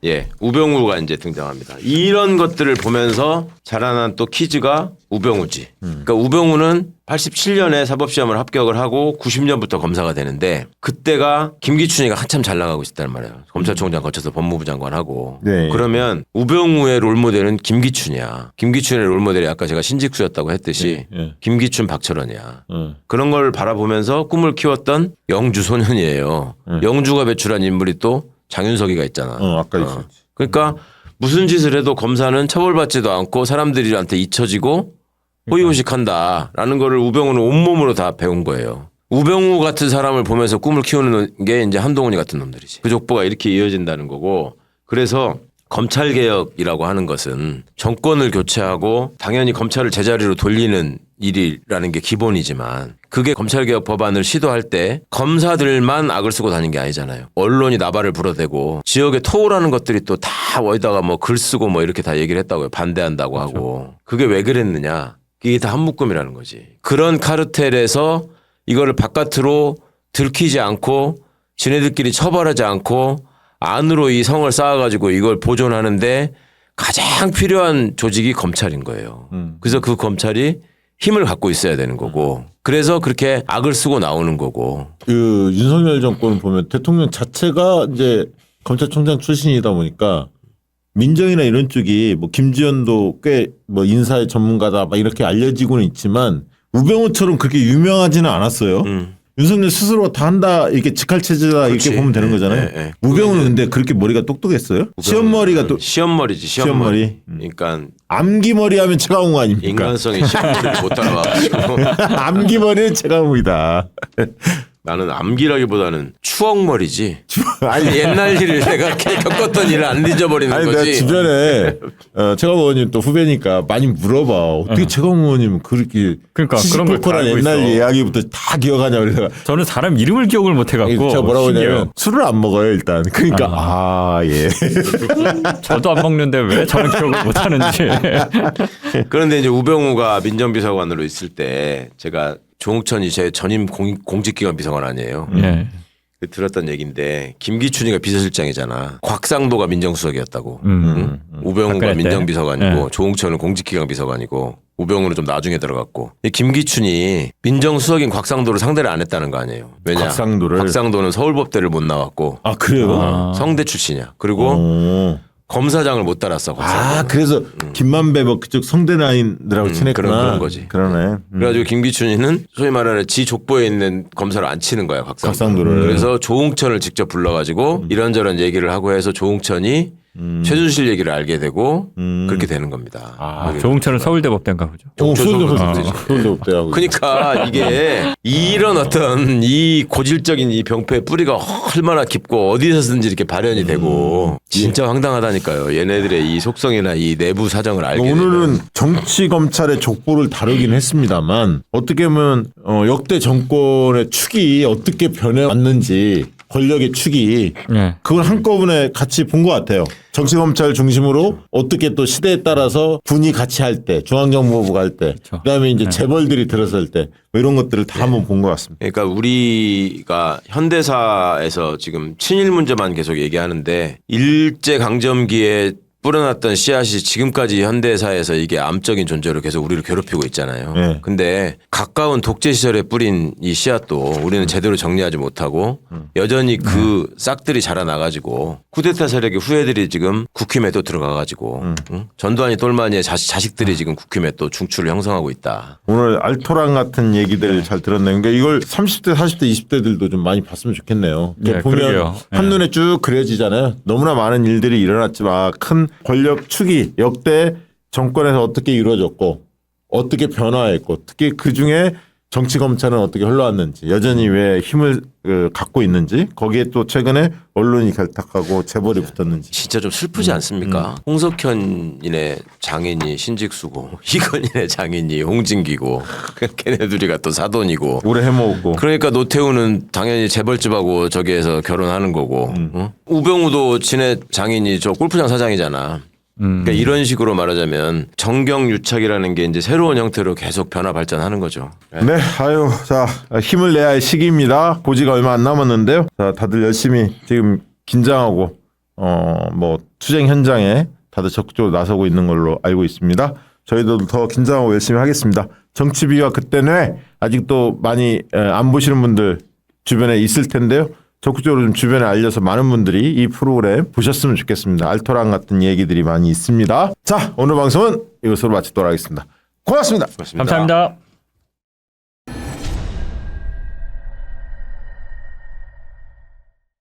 예, 우병우가 이제 등장합니다. 이런 것들을 보면서 자라난 또 퀴즈가 우병우지. 그러니까 우병우는 87년에 사법시험을 합격을 하고 90년부터 검사가 되는데 그때가 김기춘이가 한참 잘 나가고 있었단 말이에요. 검찰총장 거쳐서 법무부 장관하고. 네. 그러면 우병우의 롤모델은 김기춘이야. 김기춘의 롤모델이 아까 제가 신직수였다고 했듯이 김기춘 박철원이야. 그런 걸 바라보면서 꿈을 키웠던 영주 소년이에요. 영주가 배출한 인물이 또 장윤석이가 있잖아. 아까 있었지. 그러니까 무슨 짓을 해도 검사는 처벌받지도 않고 사람들한테 잊혀지고 호의호식한다라는 거를 우병우는 온몸으로 다 배운 거예요. 우병우 같은 사람을 보면서 꿈을 키우는 게 이제 한동훈이 같은 놈들이지. 그 족보가 이렇게 이어진다는 거고. 그래서 검찰개혁이라고 하는 것은 정권을 교체하고 당연히 검찰을 제자리로 돌리는 일이라는 게 기본이지만 그게 검찰개혁 법안을 시도할 때 검사들만 악을 쓰고 다닌 게 아니잖아요. 언론이 나발을 불어대고 지역에 토우라는 것들이 또 다 어디다가 뭐 글 쓰고 뭐 이렇게 다 얘기를 했다고요. 반대한다고 그렇죠. 하고. 그게 왜 그랬느냐. 이게 다 한묶음이라는 거지. 그런 카르텔에서 이거를 바깥으로 들키지 않고 지네들끼리 처벌하지 않고 안으로 이 성을 쌓아가지고 이걸 보존하는데 가장 필요한 조직이 검찰인 거예요. 그래서 그 검찰이 힘을 갖고 있어야 되는 거고 그래서 그렇게 악을 쓰고 나오는 거고. 그 윤석열 정권을 보면 대통령 자체가 이제 검찰총장 출신이다 보니까 민정이나 이런 쪽이 뭐 김지현도 꽤 뭐 인사의 전문가다 막 이렇게 알려지고는 있지만 우병우처럼 그렇게 유명하지는 않았어요. 윤석열 스스로 다 한다 이렇게 직할체제다 그렇지. 이렇게 보면 되는 거잖아요. 네. 우병우는 근데 그렇게 머리가 똑똑했어요? 시험머리가 또 시험머리지 시험머리. 그러니까 암기머리 하면 최강욱 아닙니까? 인간성이 시험머리를 못 따라와가지고 암기머리는 최강욱이다. 나는 암기라기보다는 추억머리지. 아니 옛날 일을 내가 겪었던 일을 안 잊어버리는 아니 내가 거지. 주변에 최강욱 의원님 또 후배니까 많이 물어봐. 어떻게 최강욱 의원님은 그렇게 그러니까 그런 걸다 시시콜콜한 알고 옛날 있어. 이야기부터 다 기억하냐 그래서 저는 사람 이름을 기억을 못 해갖고 제가 뭐라고 신기해요. 하냐면 술을 안 먹어요 일단. 그러니까 예. 저도 안 먹는데 왜 저는 기억을 못 하는지. 그런데 이제 우병우가 민정비서관으로 있을 때 제가 조홍천이 제 전임 공직기관 비서관 아니에요. 예. 들었던 얘기인데 김기춘이가 비서실장이잖아. 곽상도가 민정수석이었다고. 응? 우병우가 박근혜 때. 민정비서관이고 네. 조홍천은 공직기관 비서관이고 우병우는 좀 나중에 들어갔고. 김기춘이 민정수석인 곽상도를 상대를 안 했다는 거 아니에요. 왜냐? 곽상도는 서울법대를 못 나왔고 아 그래요? 성대 출신이야. 그리고 오. 검사장을 못 달았어. 곽상도. 아 그래서 김만배 뭐 그쪽 성대 라인들하고 친했구나. 그런 거지. 그러네. 그래가지고 김기춘이는 소위 말하는 지 족보에 있는 검사를 안 치는 거야. 곽상도를. 그래서 조홍천을 직접 불러가지고 이런저런 얘기를 하고 해서 조홍천이 최순실 얘기를 알게 되고 그렇게 되는 겁니다. 아, 조홍천은 서울대법대인가 보죠. 서울대법대하고. 그러니까 이게 이런 어떤 이 고질적인 이 병폐의 뿌리가 얼마나 깊고 어디서든지 이렇게 발현이 되고 진짜 황당하다니까요. 얘네들의 이 속성이나 이 내부 사정을 알게 되면. 오늘은 정치 검찰의 족보를 다루긴 했습니다만 어떻게 보면 역대 정권의 축이 어떻게 변해왔는지 권력의 축이 예. 그걸 한꺼번에 같이 본 것 같아요. 정치검찰 중심으로 어떻게 또 시대에 따라서 군이 같이 할 때, 중앙정보부가 할 때, 그다음에 이제 재벌들이 들어설 때, 뭐 이런 것들을 다 한번 본 것 같습니다. 그러니까 우리가 현대사에서 지금 친일 문제만 계속 얘기하는데 일제 강점기에 뿌려놨던 씨앗이 지금까지 현대사에서 이게 암적인 존재로 계속 우리를 괴롭히고 있잖아요. 네. 근데 가까운 독재 시절에 뿌린 이 씨앗도 우리는 제대로 정리하지 못하고 여전히 그 싹들이 자라나가지고 쿠데타 세력의 후예들이 지금 국힘에 또 들어가가지고 응? 전두환이 똘마니의 자식들이 지금 국힘에 또 중추를 형성하고 있다. 오늘 알토란 같은 얘기들 잘 들었네요. 그러니까 이걸 30대, 40대, 20대들도 좀 많이 봤으면 좋겠네요. 네, 보면 그러게요. 한눈에 쭉 그려지잖아요. 너무나 많은 일들이 일어났지만 큰 권력 축이 역대 정권에서 어떻게 이루어졌고 어떻게 변화했고 특히 그중에 정치검찰은 어떻게 흘러왔는지 여전히 왜 힘을 갖고 있는지 거기에 또 최근에 언론이 결탁하고 재벌이 붙었는지 진짜 좀 슬프지 않습니까? 홍석현이네 장인이 신직수고 이건희네 장인이 홍진기고 걔네들이가 또 사돈이고 오래 해먹었고 그러니까 노태우는 당연히 재벌집하고 저기에서 결혼하는 거고 어? 우병우도 지네 장인이 저 골프장 사장이잖아. 그러니까 이런 식으로 말하자면 정경유착이라는 게 이제 새로운 형태로 계속 변화 발전하는 거죠. 네, 아유, 자 힘을 내야 할 시기입니다. 고지가 얼마 안 남았는데요. 자, 다들 열심히 지금 긴장하고 뭐 투쟁 현장에 다들 적극적으로 나서고 있는 걸로 알고 있습니다. 저희도 더 긴장하고 열심히 하겠습니다. 정치비와 그때는 아직도 많이 안 보시는 분들 주변에 있을 텐데요. 적극적으로 좀 주변에 알려서 많은 분들이 이 프로그램 보셨으면 좋겠습니다. 알토란 같은 얘기들이 많이 있습니다. 자, 오늘 방송은 이것으로 마치도록 하겠습니다. 고맙습니다. 그렇습니다. 감사합니다.